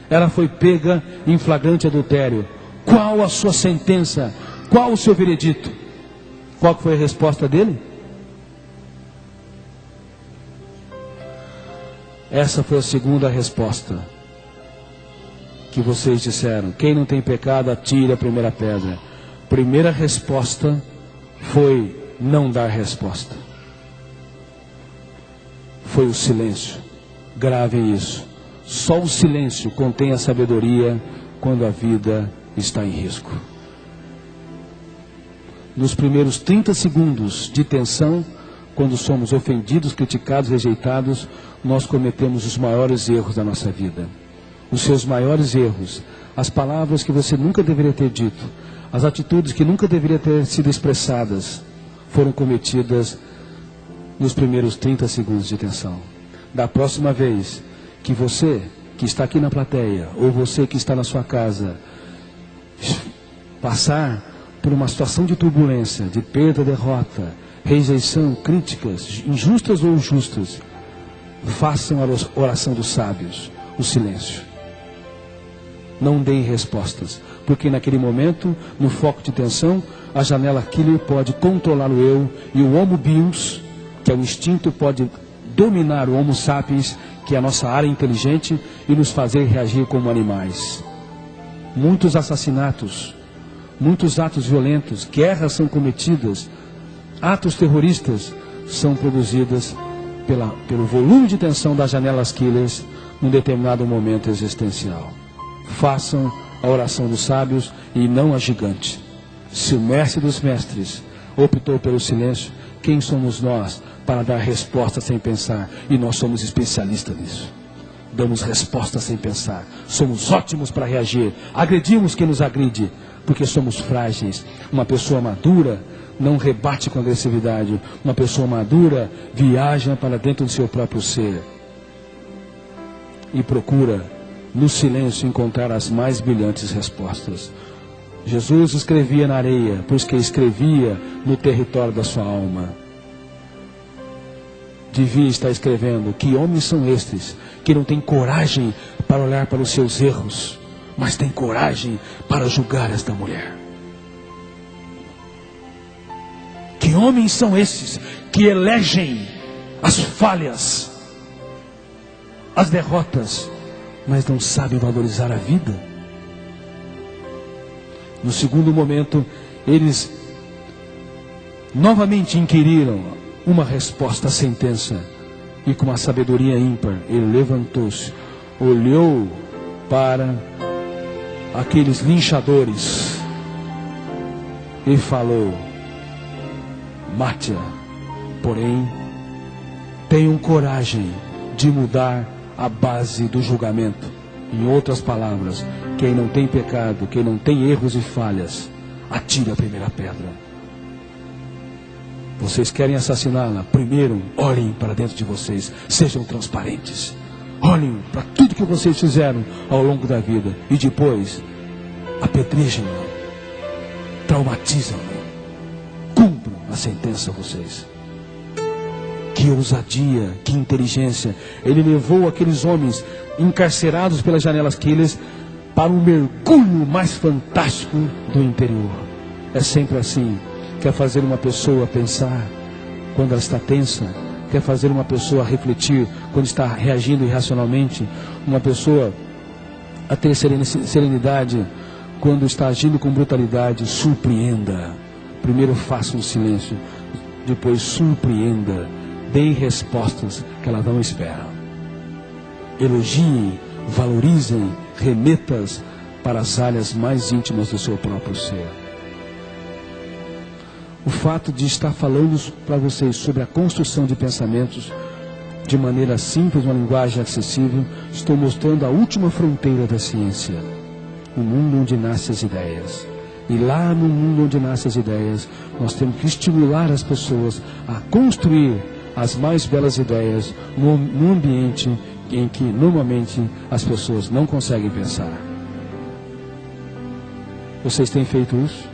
ela foi pega em flagrante adultério, qual a sua sentença? Qual o seu veredito? Qual foi a resposta dele? Essa foi a segunda resposta que vocês disseram: quem não tem pecado, atire a primeira pedra. Primeira resposta foi não dar resposta. Foi o silêncio. Gravem isso. Só o silêncio contém a sabedoria quando a vida está em risco. Nos primeiros 30 segundos de tensão, quando somos ofendidos, criticados, rejeitados, nós cometemos os maiores erros da nossa vida. Os seus maiores erros, as palavras que você nunca deveria ter dito, as atitudes que nunca deveriam ter sido expressadas, foram cometidas nos primeiros 30 segundos de tensão. Da próxima vez que você, que está aqui na plateia, ou você que está na sua casa, passar por uma situação de turbulência, de perda, derrota, rejeição, críticas, injustas ou justas, façam a oração dos sábios, o silêncio. Não deem respostas, porque naquele momento, no foco de tensão, a janela killer pode controlar o eu, e o homo bios, que é o instinto, pode dominar o homo sapiens, que é a nossa área inteligente, e nos fazer reagir como animais. Muitos assassinatos, muitos atos violentos, guerras são cometidas, atos terroristas são produzidas pelo volume de tensão das janelas killers num determinado momento existencial. Façam a oração dos sábios e não a gigante. Se o mestre dos mestres optou pelo silêncio, quem somos nós para dar resposta sem pensar? E nós somos especialistas nisso. Damos resposta sem pensar. Somos ótimos para reagir. Agredimos quem nos agride, porque somos frágeis. Uma pessoa madura não rebate com agressividade. Uma pessoa madura viaja para dentro do seu próprio ser e procura, no silêncio, encontrar as mais brilhantes respostas. Jesus escrevia na areia, pois que escrevia no território da sua alma. Devia estar escrevendo: que homens são estes que não têm coragem para olhar para os seus erros, mas têm coragem para julgar esta mulher. Que homens são esses que elegem as falhas, as derrotas, mas não sabem valorizar a vida? No segundo momento, eles novamente inquiriram uma resposta à sentença. E com uma sabedoria ímpar, ele levantou-se, olhou para aqueles linchadores e falou: mate-a, porém tenham coragem de mudar a base do julgamento. Em outras palavras, quem não tem pecado, quem não tem erros e falhas, atire a primeira pedra. Vocês querem assassiná-la? Primeiro, olhem para dentro de vocês, sejam transparentes. Olhem para tudo que vocês fizeram ao longo da vida e depois apedrejem-la, traumatizam-la, cumpram a sentença vocês. Que ousadia, que inteligência! Ele levou aqueles homens encarcerados pelas janelas quilhas para um mergulho mais fantástico do interior. É sempre assim. Quer fazer uma pessoa pensar quando ela está tensa? Quer fazer uma pessoa refletir quando está reagindo irracionalmente? Uma pessoa a ter serenidade quando está agindo com brutalidade? Surpreenda. Primeiro faça um silêncio, depois surpreenda. Dê respostas que ela não espera. Elogiem, valorizem, remetas para as áreas mais íntimas do seu próprio ser. O fato de estar falando para vocês sobre a construção de pensamentos de maneira simples, uma linguagem acessível, estou mostrando a última fronteira da ciência, o mundo onde nascem as ideias. E lá no mundo onde nascem as ideias, nós temos que estimular as pessoas a construir as mais belas ideias num ambiente em que normalmente as pessoas não conseguem pensar. Vocês têm feito isso?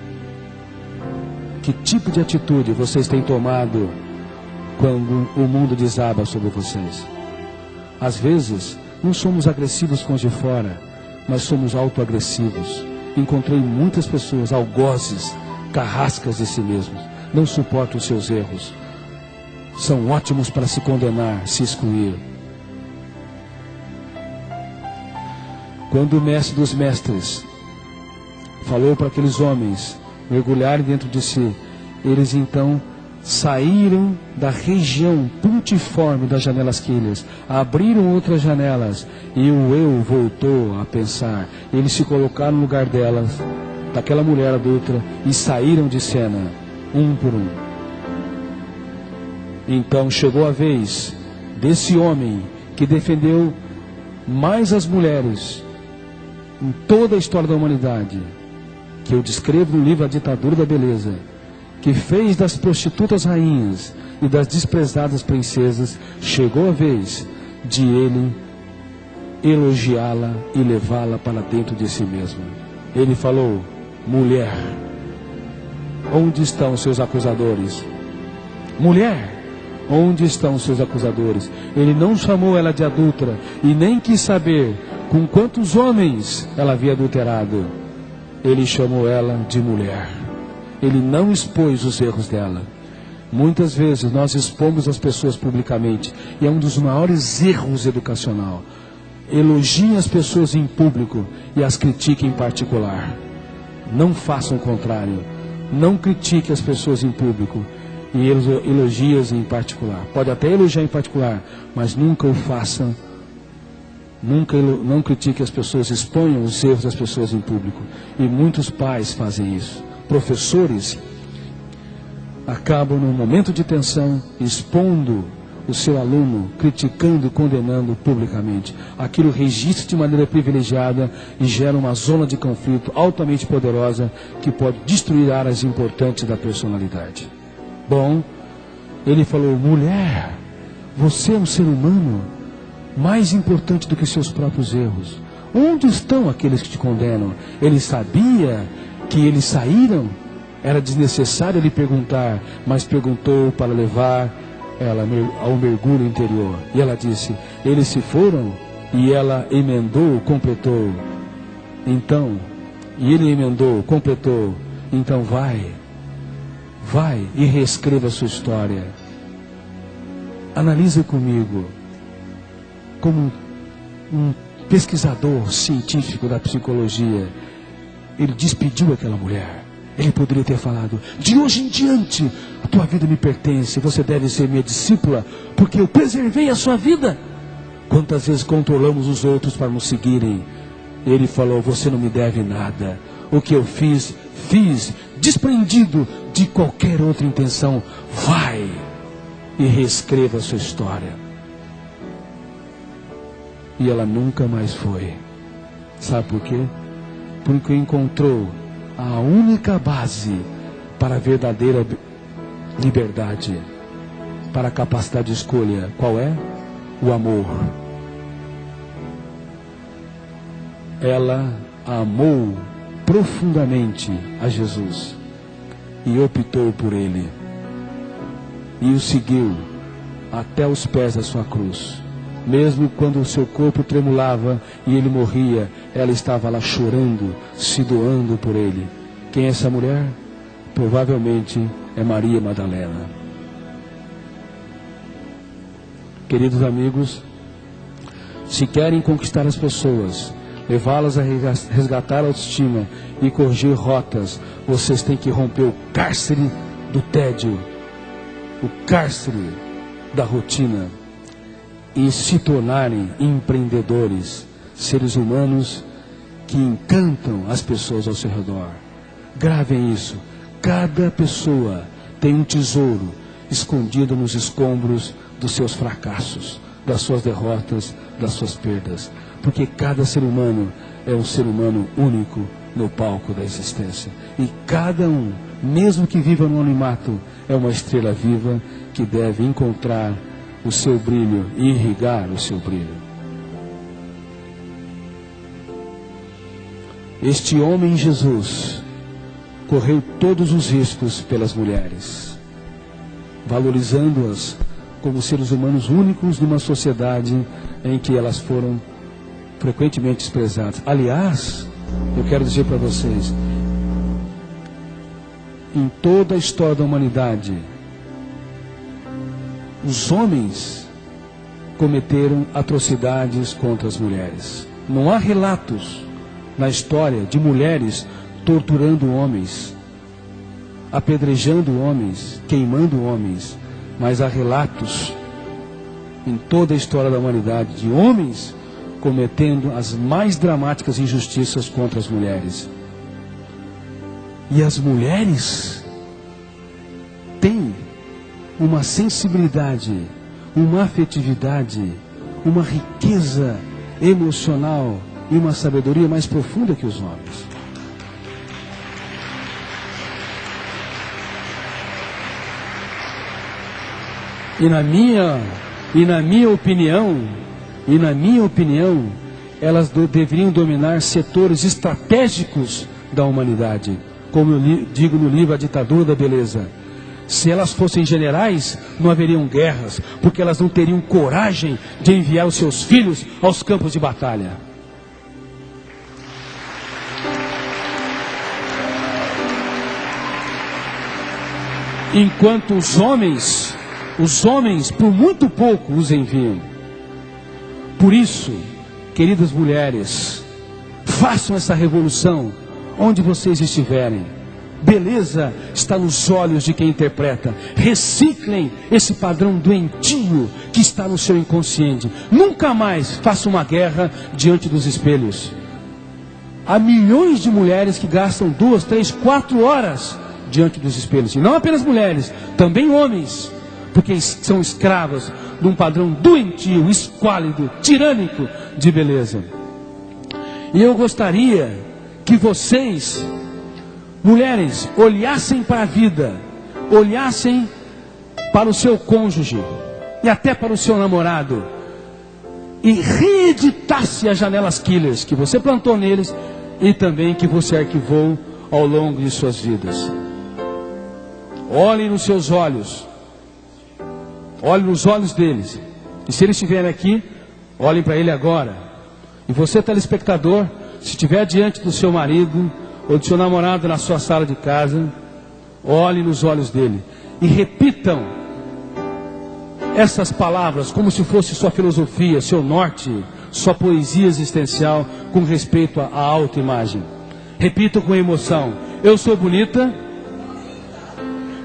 Que tipo de atitude vocês têm tomado quando o mundo desaba sobre vocês? Às vezes, não somos agressivos com os de fora, mas somos autoagressivos. Encontrei muitas pessoas algozes, carrascas de si mesmos, não suportam os seus erros. São ótimos para se condenar, se excluir. Quando o mestre dos mestres falou para aqueles homens mergulharem dentro de si, eles então saíram da região pontiforme das janelas quilhas, abriram outras janelas e o eu voltou a pensar. Eles se colocaram no lugar delas, daquela mulher adulta, e saíram de cena, um por um. Então chegou a vez desse homem que defendeu mais as mulheres em toda a história da humanidade, que eu descrevo no livro A Ditadura da Beleza, que fez das prostitutas rainhas e das desprezadas princesas. Chegou a vez de ele elogiá-la e levá-la para dentro de si mesmo. Ele falou: mulher, onde estão os seus acusadores? Mulher, onde estão os seus acusadores? Ele não chamou ela de adúltera e nem quis saber com quantos homens ela havia adulterado. Ele chamou ela de mulher. Ele não expôs os erros dela. Muitas vezes nós expomos as pessoas publicamente, e é um dos maiores erros educacional. Elogiem as pessoas em público e as critique em particular. Não façam o contrário. Não critique as pessoas em público e elogie-as em particular. Pode até elogiar em particular, mas nunca o façam. Não critique as pessoas, exponham os erros das pessoas em público. E muitos pais fazem isso. Professores acabam num momento de tensão expondo o seu aluno, criticando e condenando publicamente. Aquilo registra de maneira privilegiada e gera uma zona de conflito altamente poderosa que pode destruir áreas importantes da personalidade. Bom, ele falou: mulher, você é um ser humano mais importante do que seus próprios erros. Onde estão aqueles que te condenam? Ele sabia que eles saíram, era desnecessário lhe perguntar, mas perguntou para levar ela ao mergulho interior. E ela disse: eles se foram? E ela emendou, completou. Então, e ele emendou, completou. Então vai e reescreva a sua história. Analise comigo, como um pesquisador científico da psicologia, ele despediu aquela mulher. Ele poderia ter falado: de hoje em diante, a tua vida me pertence, você deve ser minha discípula, porque eu preservei a sua vida. Quantas vezes controlamos os outros para nos seguirem? Ele falou: você não me deve nada. O que eu fiz desprendido de qualquer outra intenção. Vai e reescreva a sua história. E ela nunca mais foi. Sabe por quê? Porque encontrou a única base para a verdadeira liberdade, para a capacidade de escolha. Qual é? O amor. Ela amou profundamente a Jesus e optou por ele e o seguiu até os pés da sua cruz. Mesmo quando o seu corpo tremulava e ele morria, ela estava lá chorando, se doando por ele. Quem é essa mulher? Provavelmente é Maria Madalena. Queridos amigos, se querem conquistar as pessoas, levá-las a resgatar a autoestima e corrigir rotas, vocês têm que romper o cárcere do tédio, o cárcere da rotina, e se tornarem empreendedores, seres humanos que encantam as pessoas ao seu redor. Gravem isso: cada pessoa tem um tesouro escondido nos escombros dos seus fracassos, das suas derrotas, das suas perdas, porque cada ser humano é um ser humano único no palco da existência, e cada um, mesmo que viva no anonimato, é uma estrela viva que deve encontrar o seu brilho e irrigar o seu brilho. Este homem Jesus correu todos os riscos pelas mulheres, valorizando-as como seres humanos únicos numa sociedade em que elas foram frequentemente desprezadas. Aliás, eu quero dizer para vocês, em toda a história da humanidade, os homens cometeram atrocidades contra as mulheres. Não há relatos na história de mulheres torturando homens, apedrejando homens, queimando homens, mas há relatos em toda a história da humanidade de homens cometendo as mais dramáticas injustiças contra as mulheres. E as mulheres têm uma sensibilidade, uma afetividade, uma riqueza emocional e uma sabedoria mais profunda que os homens. E na minha opinião, elas deveriam dominar setores estratégicos da humanidade, como eu digo no livro A Ditadura da Beleza. Se elas fossem generais, não haveriam guerras, porque elas não teriam coragem de enviar os seus filhos aos campos de batalha. Enquanto os homens por muito pouco os enviam. Por isso, queridas mulheres, façam essa revolução onde vocês estiverem. Beleza está nos olhos de quem interpreta. Reciclem esse padrão doentio que está no seu inconsciente. Nunca mais faça uma guerra diante dos espelhos. Há milhões de mulheres que gastam 2, 3, 4 horas diante dos espelhos. E não apenas mulheres, também homens, porque são escravas de um padrão doentio, esquálido, tirânico de beleza. E eu gostaria que vocês, mulheres, olhassem para a vida, olhassem para o seu cônjuge e até para o seu namorado e reeditasse as janelas killers que você plantou neles e também que você arquivou ao longo de suas vidas. Olhem nos seus olhos. Olhem nos olhos deles. E se eles estiverem aqui, olhem para ele agora. E você, telespectador, se estiver diante do seu marido ou do seu namorado na sua sala de casa, olhe nos olhos dele e repitam essas palavras como se fosse sua filosofia, seu norte, sua poesia existencial com respeito à autoimagem. Repitam com emoção: eu sou bonita,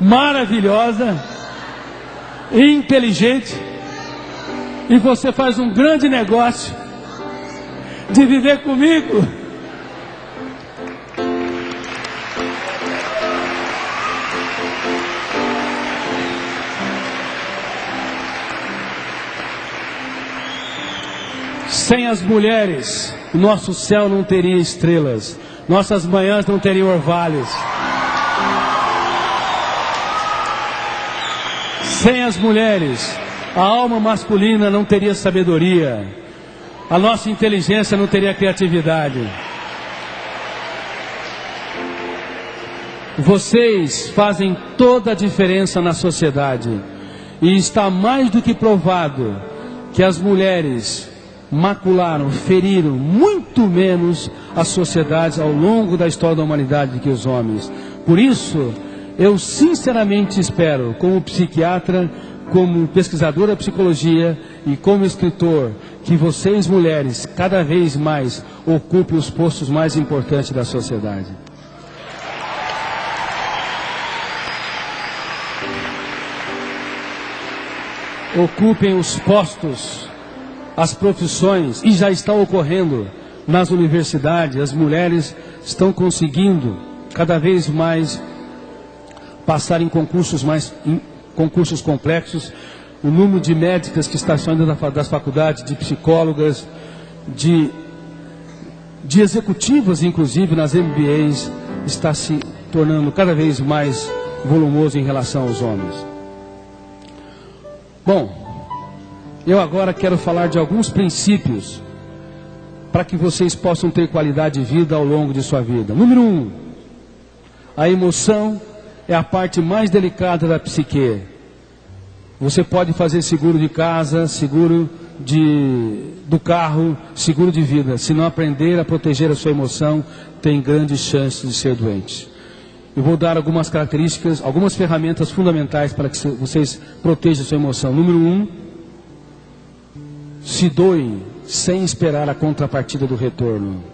maravilhosa, inteligente, e você faz um grande negócio de viver comigo. Sem as mulheres, o nosso céu não teria estrelas, nossas manhãs não teriam orvalhos. Sem as mulheres, a alma masculina não teria sabedoria, a nossa inteligência não teria criatividade. Vocês fazem toda a diferença na sociedade, e está mais do que provado que as mulheres macularam, feriram muito menos as sociedades ao longo da história da humanidade do que os homens. Por isso, eu sinceramente espero, como psiquiatra, como pesquisador da psicologia e como escritor, que vocês, mulheres, cada vez mais ocupem os postos mais importantes da sociedade. Ocupem os postos, as profissões, e já está ocorrendo nas universidades. As mulheres estão conseguindo cada vez mais passar em concursos concursos complexos. O número de médicas que está saindo das faculdades, de psicólogas, de executivas, inclusive nas MBAs, está se tornando cada vez mais volumoso em relação aos homens. Bom, eu agora quero falar de alguns princípios para que vocês possam ter qualidade de vida ao longo de sua vida. Número 1, a emoção é a parte mais delicada da psique. Você pode fazer seguro de casa, seguro do carro, seguro de vida. Se não aprender a proteger a sua emoção, tem grandes chances de ser doente. Eu vou dar algumas características, algumas ferramentas fundamentais para que vocês protejam a sua emoção. Número 1, se doem sem esperar a contrapartida do retorno.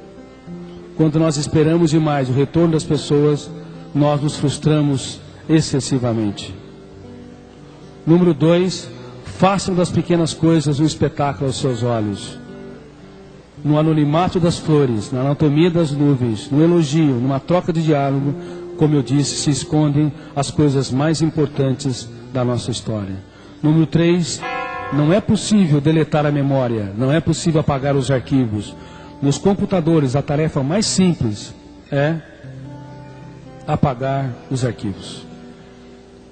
Quando nós esperamos demais o retorno das pessoas, nós nos frustramos excessivamente. Número 2, façam das pequenas coisas um espetáculo aos seus olhos. No anonimato das flores, na anatomia das nuvens, no elogio, numa troca de diálogo, como eu disse, se escondem as coisas mais importantes da nossa história. Número 3, não é possível deletar a memória, não é possível apagar os arquivos. Nos computadores, a tarefa mais simples é apagar os arquivos.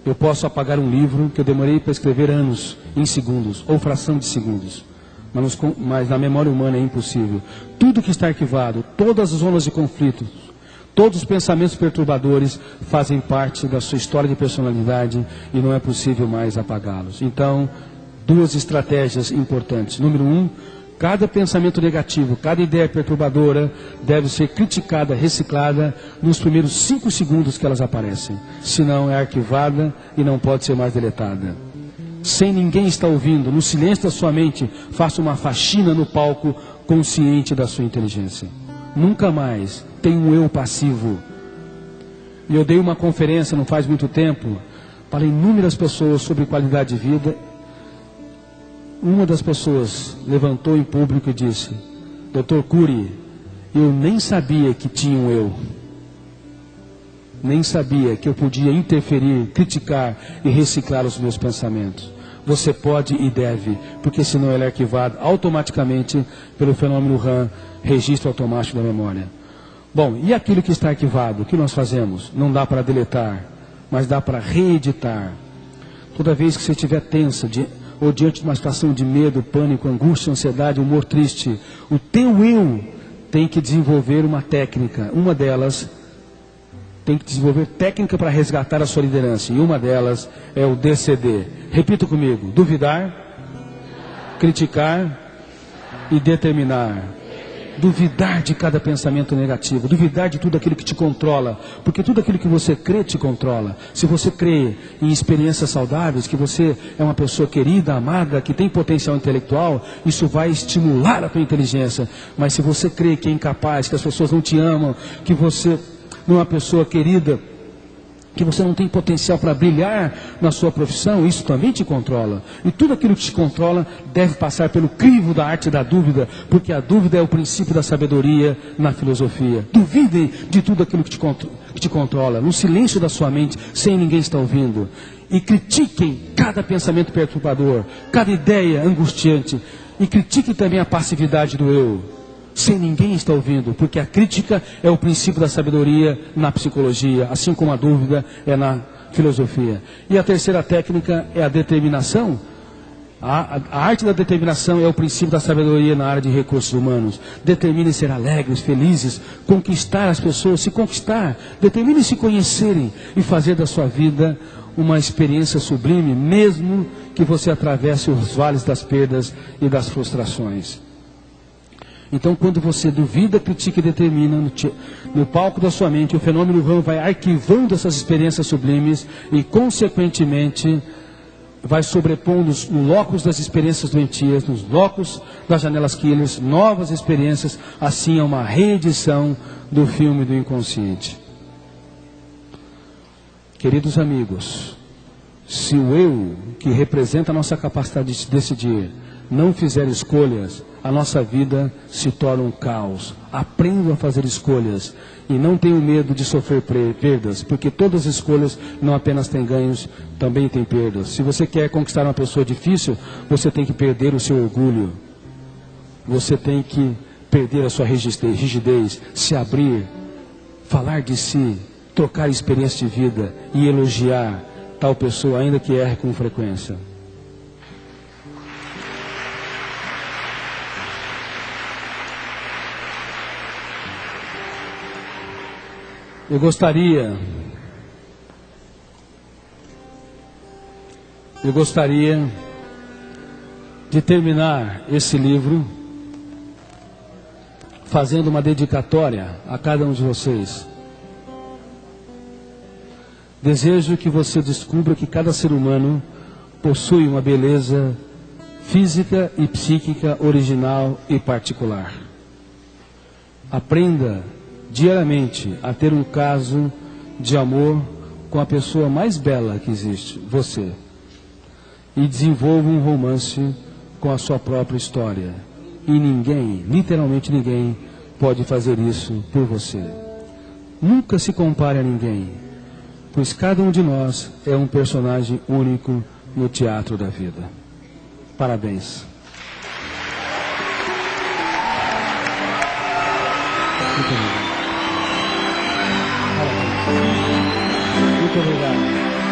Eu posso apagar um livro que eu demorei para escrever anos, em segundos, ou fração de segundos. Mas na memória humana é impossível. Tudo que está arquivado, todas as zonas de conflito, todos os pensamentos perturbadores fazem parte da sua história de personalidade e não é possível mais apagá-los. Então, duas estratégias importantes. Número 1, cada pensamento negativo, cada ideia perturbadora deve ser criticada, reciclada nos primeiros 5 segundos que elas aparecem. Senão é arquivada e não pode ser mais deletada. Sem ninguém estar ouvindo, no silêncio da sua mente, faça uma faxina no palco consciente da sua inteligência. Nunca mais tem um eu passivo. E eu dei uma conferência não faz muito tempo para inúmeras pessoas sobre qualidade de vida. Uma das pessoas levantou em público e disse: Dr. Cury, eu nem sabia que tinha um eu. Nem sabia que eu podia interferir, criticar e reciclar os meus pensamentos. Você pode e deve, porque senão ele é arquivado automaticamente pelo fenômeno RAM, registro automático da memória. Bom, e aquilo que está arquivado, o que nós fazemos? Não dá para deletar, mas dá para reeditar. Toda vez que você estiver tensa, ou diante de uma situação de medo, pânico, angústia, ansiedade, humor triste, o teu eu tem que desenvolver uma técnica. Uma delas tem que desenvolver técnica para resgatar a sua liderança. E uma delas é o DCD. Repita comigo: duvidar, criticar e determinar. Duvidar de cada pensamento negativo, duvidar de tudo aquilo que te controla, porque tudo aquilo que você crê te controla. Se você crê em experiências saudáveis, que você é uma pessoa querida, amada, que tem potencial intelectual, isso vai estimular a tua inteligência. Mas se você crê que é incapaz, que as pessoas não te amam, que você não é uma pessoa querida, que você não tem potencial para brilhar na sua profissão, isso também te controla. E tudo aquilo que te controla deve passar pelo crivo da arte da dúvida, porque a dúvida é o princípio da sabedoria na filosofia. Duvidem de tudo aquilo que te controla, no silêncio da sua mente, sem ninguém estar ouvindo. E critiquem cada pensamento perturbador, cada ideia angustiante. E critiquem também a passividade do eu, sem ninguém estar ouvindo, porque a crítica é o princípio da sabedoria na psicologia, assim como a dúvida é na filosofia. E a terceira técnica é a determinação. A arte da determinação é o princípio da sabedoria na área de recursos humanos. Determine ser alegres, felizes, conquistar as pessoas, se conquistar. Determine se conhecerem e fazer da sua vida uma experiência sublime, mesmo que você atravesse os vales das perdas e das frustrações. Então, quando você duvida, critica e determina, no palco da sua mente, o fenômeno vão vai arquivando essas experiências sublimes e, consequentemente, vai sobrepondo no locus das experiências doentias, nos locus das janelas killers, novas experiências. Assim é uma reedição do filme do inconsciente. Queridos amigos, se o eu, que representa a nossa capacidade de decidir, não fizer escolhas, a nossa vida se torna um caos. Aprendam a fazer escolhas e não tenham medo de sofrer perdas, porque todas as escolhas não apenas têm ganhos, também têm perdas. Se você quer conquistar uma pessoa difícil, você tem que perder o seu orgulho. Você tem que perder a sua rigidez, se abrir, falar de si, trocar experiência de vida e elogiar tal pessoa, ainda que erre com frequência. Eu gostaria de terminar esse livro fazendo uma dedicatória a cada um de vocês. Desejo que você descubra que cada ser humano possui uma beleza física e psíquica original e particular. Aprenda diariamente a ter um caso de amor com a pessoa mais bela que existe, você. E desenvolva um romance com a sua própria história. E ninguém, literalmente ninguém, pode fazer isso por você. Nunca se compare a ninguém, pois cada um de nós é um personagem único no teatro da vida. Parabéns. Muito obrigado. Muito obrigado.